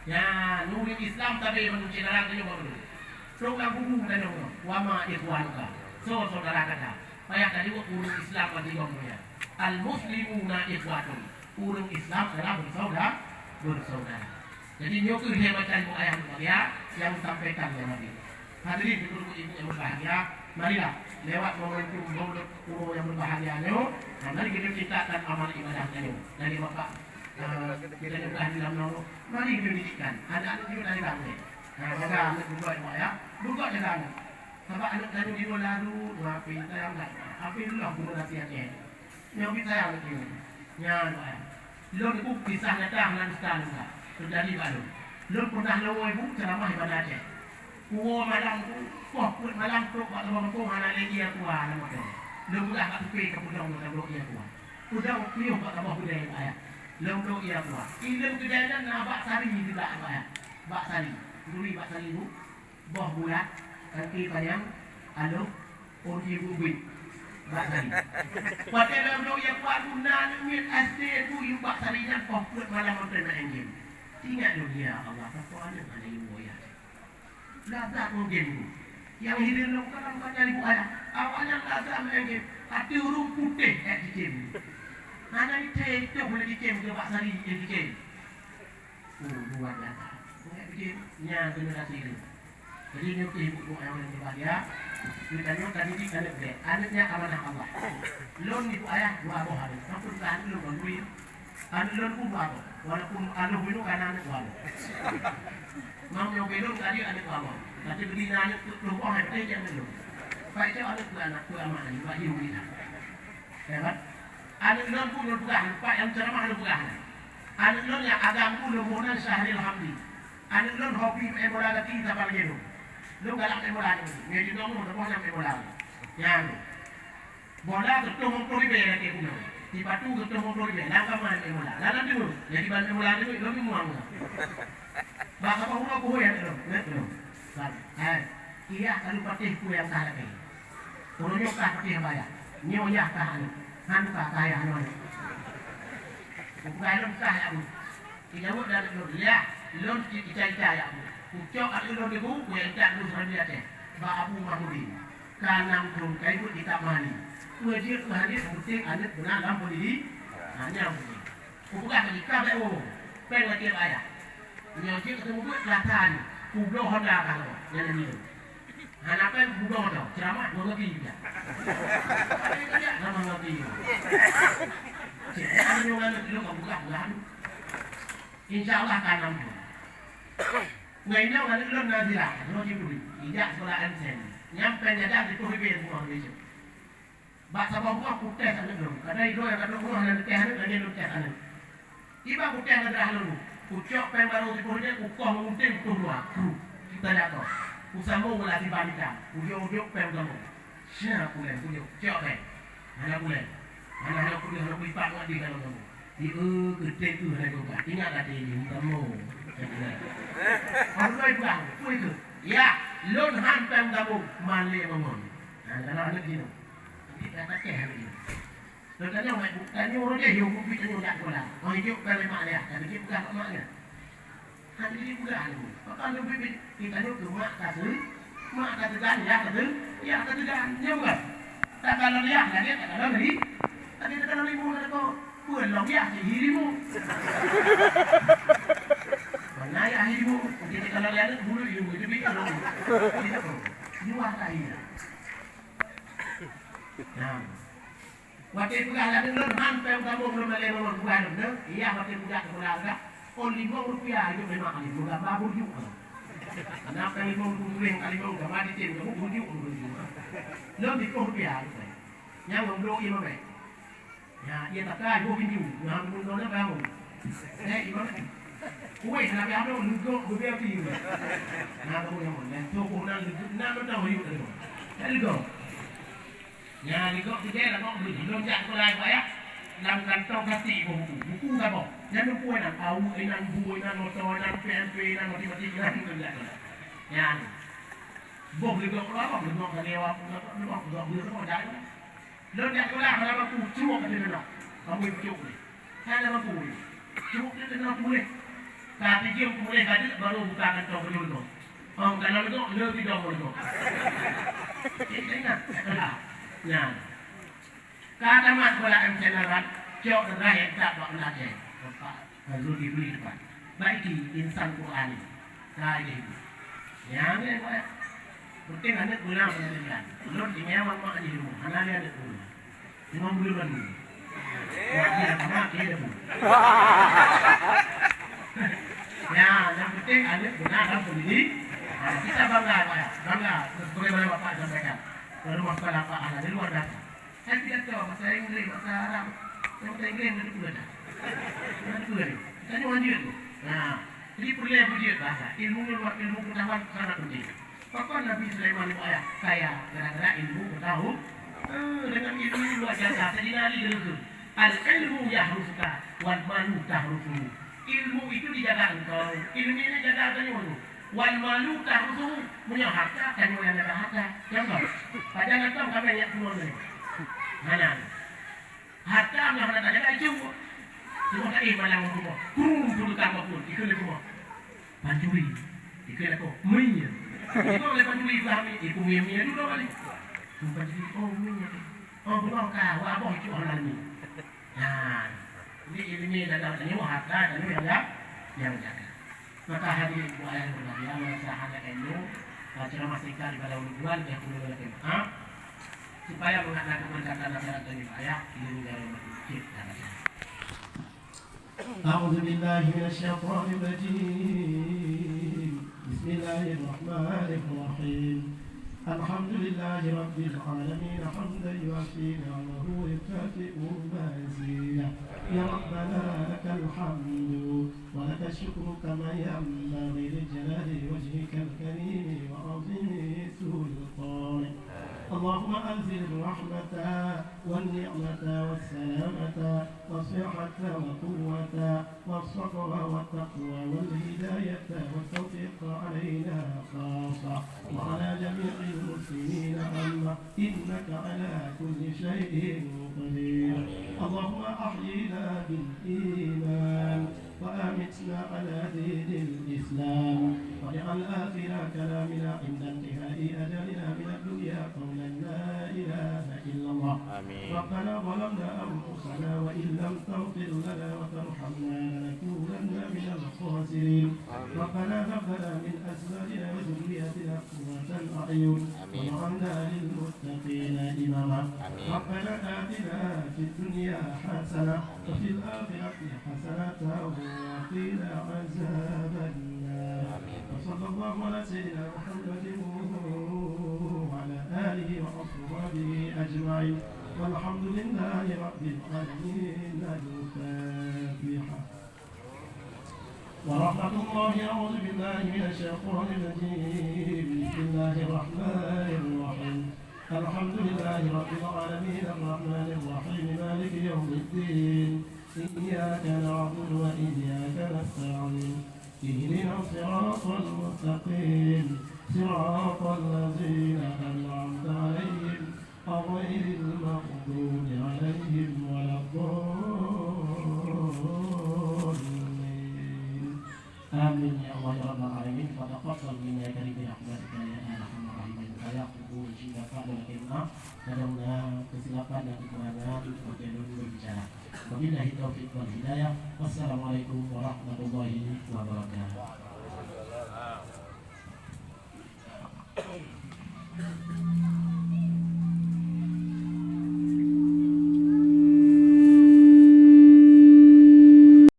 Ya, nuri Islam tapi manusia darah tu juga dulu. Program buku dan dong. Wama ikhwanuka. So saudara kata. Payah tadi urung Islam bagi gomnya. Al-muslimuna ikhwatun. Urang Islam adalah bersaudara. Jadi nyukur dia macam ayat berbahagia yang disampaikan oleh Nabi. Hadirin ibu yang berbahagia, marilah lewat momentum Maulid yang berbahagia ini, mari kita ciptakan amal ibadahnya dari Bapak kita juga dalam nama. Mari kita didikkan anak-anak kita dari kami. Jaga anak juga ya, juga jaga anak. Sebab anak dari di lalu dua pintar yang lain. Apa itu lah guna nasihatnya. Yang kita yang ini. Nya lon ku pisah datang dan setan juga terjadi baru lon pernah lawai bu ceramah ibadah je kuo malam ku kuat malam tu buat orang tu mana lagi ya tua nama tu lon dah kat tepi ke pudang tu blok ya tua pudang piu kat bawah budaya ayat lon tu ya tua ilmu kejadian nak sari juga ayat bak sari duri bak sari bu bawah bulat kaki panjang alo orji bubit Bakari. Pada dalam yang buat guna duit asli tu you bak sarinan pokok malam makan engin. Ingat dulu ya Allah apa ada mana yang boya. Lazat mungkin. Yang hidup lu kan banyak ibu ayah. Awalnya lazat engin. Hati huruf putih dicem. Mana itu boleh dicem ke bak sari yang dicem. Buat lazat. Boleh dicem. Nya generasi ini. Jadi ni ibu yang berbahagia. Kita tadi di anak dia, anaknya amanah Allah. Lon ibu ayah dua buah ada. Kampung kan lon bantuin. Anak lon pun dua buah. Walaupun anak itu kan anak dua buah. Mam yang belum tadi anak dua buah. Tapi beri anak tu buah yang tadi yang belum. Baik tu anak tu amanah juga hidup kita. Hebat. Anak lon pun lon bukan. Pak yang ceramah lon bukan. Anak lon yang agama pun lon bukan Syahril Hamdi. Anak lon hobi emola lagi tak lagi tu. Lu galak emola ni. Ni juga mu tak boleh emola. Yang bola ketemu ribe lagi punya. Di batu ketemu ribe. Langkah mana emola. Lalu dulu. Jadi ban emola ni lu muang. Bak apa aku yang tu. Betul. Iya kalau patih ku yang salah ni. Turunnya kah patih bayar. Nyonya kah anu. Han kah kaya anu. Bukan lu kah aku. Dijawab dari lu. Ya, lu cicai-cicai aku. Ucok aku dulu ku yang tak lu sambil ada. Ba Abu Mahmudin. Kanang pun kai pun kita mani. Ku dia tu hadir penting anak benar dalam polisi. Hanya begini. Ku bukan lagi kau oh. Peng lagi ayah. Yang dia ketemu buat latan. Ku blow Honda kan lo. Yang ni. Anak peng ku blow tu. Ceramah dua lagi juga. Ada kerja nama lagi. Cik, anu yang lu kau buka bukan. InsyaAllah kanang pun. Ngayon ang alilon na sila, ano si Budi, ijak sekolah Ansen, nyampe nyadar di Puhibir semua Malaysia. Baksa bawah putih sana dulu, karena itu yang kata rumah dan teh ada dia lucu sana. Iba putih ada dahulu, ucok pen baru di Puhibir, ukoh mungkin tuh dua, kita jatuh. Usamu mulai dibandingkan, ujuk pen kamu. Siapa kulen, ucok pen, mana kulen, mana kulen nak lipat lagi kalau kamu. Di gede tu ada juga, ingat tadi ini kamu. Orang lain bukan, tu itu. Ya, lon hantam kamu mali bangun. Nah, kalau ada gini, kita pakai hari ini. Tentangnya orang dia hidup bukti tanya tak bola. Orang hidup kalau mak dia, tapi kita bukan maknya. Hari ini bukan. Kalau bukti kita hidup ke mak kata gan ya kata gan, ya bukan. Tak kalau dia, dia tak kalau ni. Tadi tak kalau ibu kata kau, bukan long ya, hirimu. Mana ya hirimu? Jadi kalau dia ada bulu ibu itu bikin long. Ini wah kaya. Nah. Waktu pegah lah dengar hampir kamu belum melewati pegah dengar. Iya waktu pegah keluarga. Oh Rp5 itu memang kali pegah babur juga. Kenapa Rp5 kali mau gak mati tim kamu bujuk juga. Lebih Rp10 itu. Yang ngobrol ini apa? Ya dia tak kaya bukan juga. Yang ngobrolnya kamu. Gimana? Kue kenapa kamu nunggu beberapa tim? Nah kamu yang mana? So kau nak tahu hidup itu. Jadi kau. Nhà thì có thứ là có người đơn giản có lai vậy á làm gần trong các tỷ của buku ra bỏ nhân nó quay làm áo ấy làm vui làm một trò làm PNP làm một tí làm người lại nhà bộ thì có đó còn được ngọn là đeo nó còn dọn vừa nó còn trái đơn giản có làm là mà cụ chua cái này nào có 10 triệu này hay là mà cụ chua cái nó cụ này cả thì chiêu cụ này cả chứ baru buka kan trong cái rồi kalau itu lebih dong itu ini nah Nah, katamat bola MCNaran, jauh terakhir tak bawa lagi. Bapak Hazul dibeli depan. Baiki insan Quran. Nah ini. Yang ni apa? Penting anda guna menjadikan. Belum dimewan mak di rumah. Anak dia ada guna. 50 ribu. Mak dia sama dia ada guna. Ya, yang penting anda guna dalam pendidik. Kita bangga apa ya? Bangga. Bagaimana Bapak sampaikan? Lalu masalah apa ada di luar data. Saya tidak tahu bahasa Inggris, bahasa Arab. Bahasa Inggris itu pula dah. Itu lagi. Kita ni wajib. Nah, jadi perlu wajib bahasa. Ilmu luar ilmu pengetahuan sangat penting. Pakar Nabi Sulaiman itu ayat kaya gara-gara ilmu pengetahuan. Dengan ilmu luar biasa. Saya Ali dulu. Al-ilmu yahrusuka wal malu tahrusu. Ilmu itu dijaga engkau. Ilmu ini jaga engkau. Wal malu tahrusu punya harta dan yang ada harta. Contoh, pada nonton kami yang keluar ni. Mana? Harta yang ada jaga itu. Semua tak malang rumah. Pun kamu pun ikut rumah. Pancuri. Ikut aku. Minya. Ikut oleh pancuri kami. Ikut minya dulu kali. Pancuri. Oh minya. Oh belum kau. Apa itu orang ni? Nah, ini dalam ini harta dan ini yang jaga. Maka hadirin buaya berbahagia melaksanakan ilmu ceramah singkat daripada uluan yang perlu dilakukan supaya mengenai keberkatan nasihat dan hidayah ilmu dari masjid dan nasihat. أعوذ بالله من الشيطان الرجيم بسم الله الرحمن الرحيم الحمد لله رب العالمين حمدا يوافي نعمه ويكافئ مزيدا يا ربنا لك الحمد ولك الشكر كما ينبغي لجلال وجهك الكريم وعظيم سلطانك اللهم أنزل الرحمة والنعمة والسلامة والصحة والقوة والصبر والتقوى والهداية والتوفيق علينا خاصة وعلى جميع المسلمين أما إنك على كل شيء قدير اللهم أحينا بالإيمان وأمتنا على دين الإسلام واجعل آخر كلامنا عند انتهاء أجلنا من الدنيا قولا لا إله إلا الله آمين. ربنا ظلمنا أنفسنا وإن لم تغفر لنا وترحمنا لنكونن من الخاسرين ربنا هب لنا من أزواجنا وذرياتنا قرة أعين واجعلنا للمتقين إماما ربنا آتنا في الدنيا حسنة وفي الآخرة حسنة وقنا عذاب النار وصلى الله على سيدنا محمد وعلى آله وأصحابه أجمعين والحمد لله رب العالمين. الفاتحة. ورحمة الله أعوذ بالله من الشيطان الرجيم بسم الله الرحمن الرحيم الحمد لله رب العالمين الرحمن الرحيم مالك يوم الدين إياك نعبد وإياك نستعين اهدنا الصراط المستقيم صراط الذين أنعمت عليهم غير المغضوب عليهم ولا الضالين آمين يا الله يا رب العالمين فتقبل منا كريم رحمتك يا أرحم الراحمين saya kubur cinta dan khidmat dan kesilapan dan kekurangan sebagai berbicara. Wabillahi taufiq wal hidayah. Wassalamualaikum warahmatullahi wabarakatuh.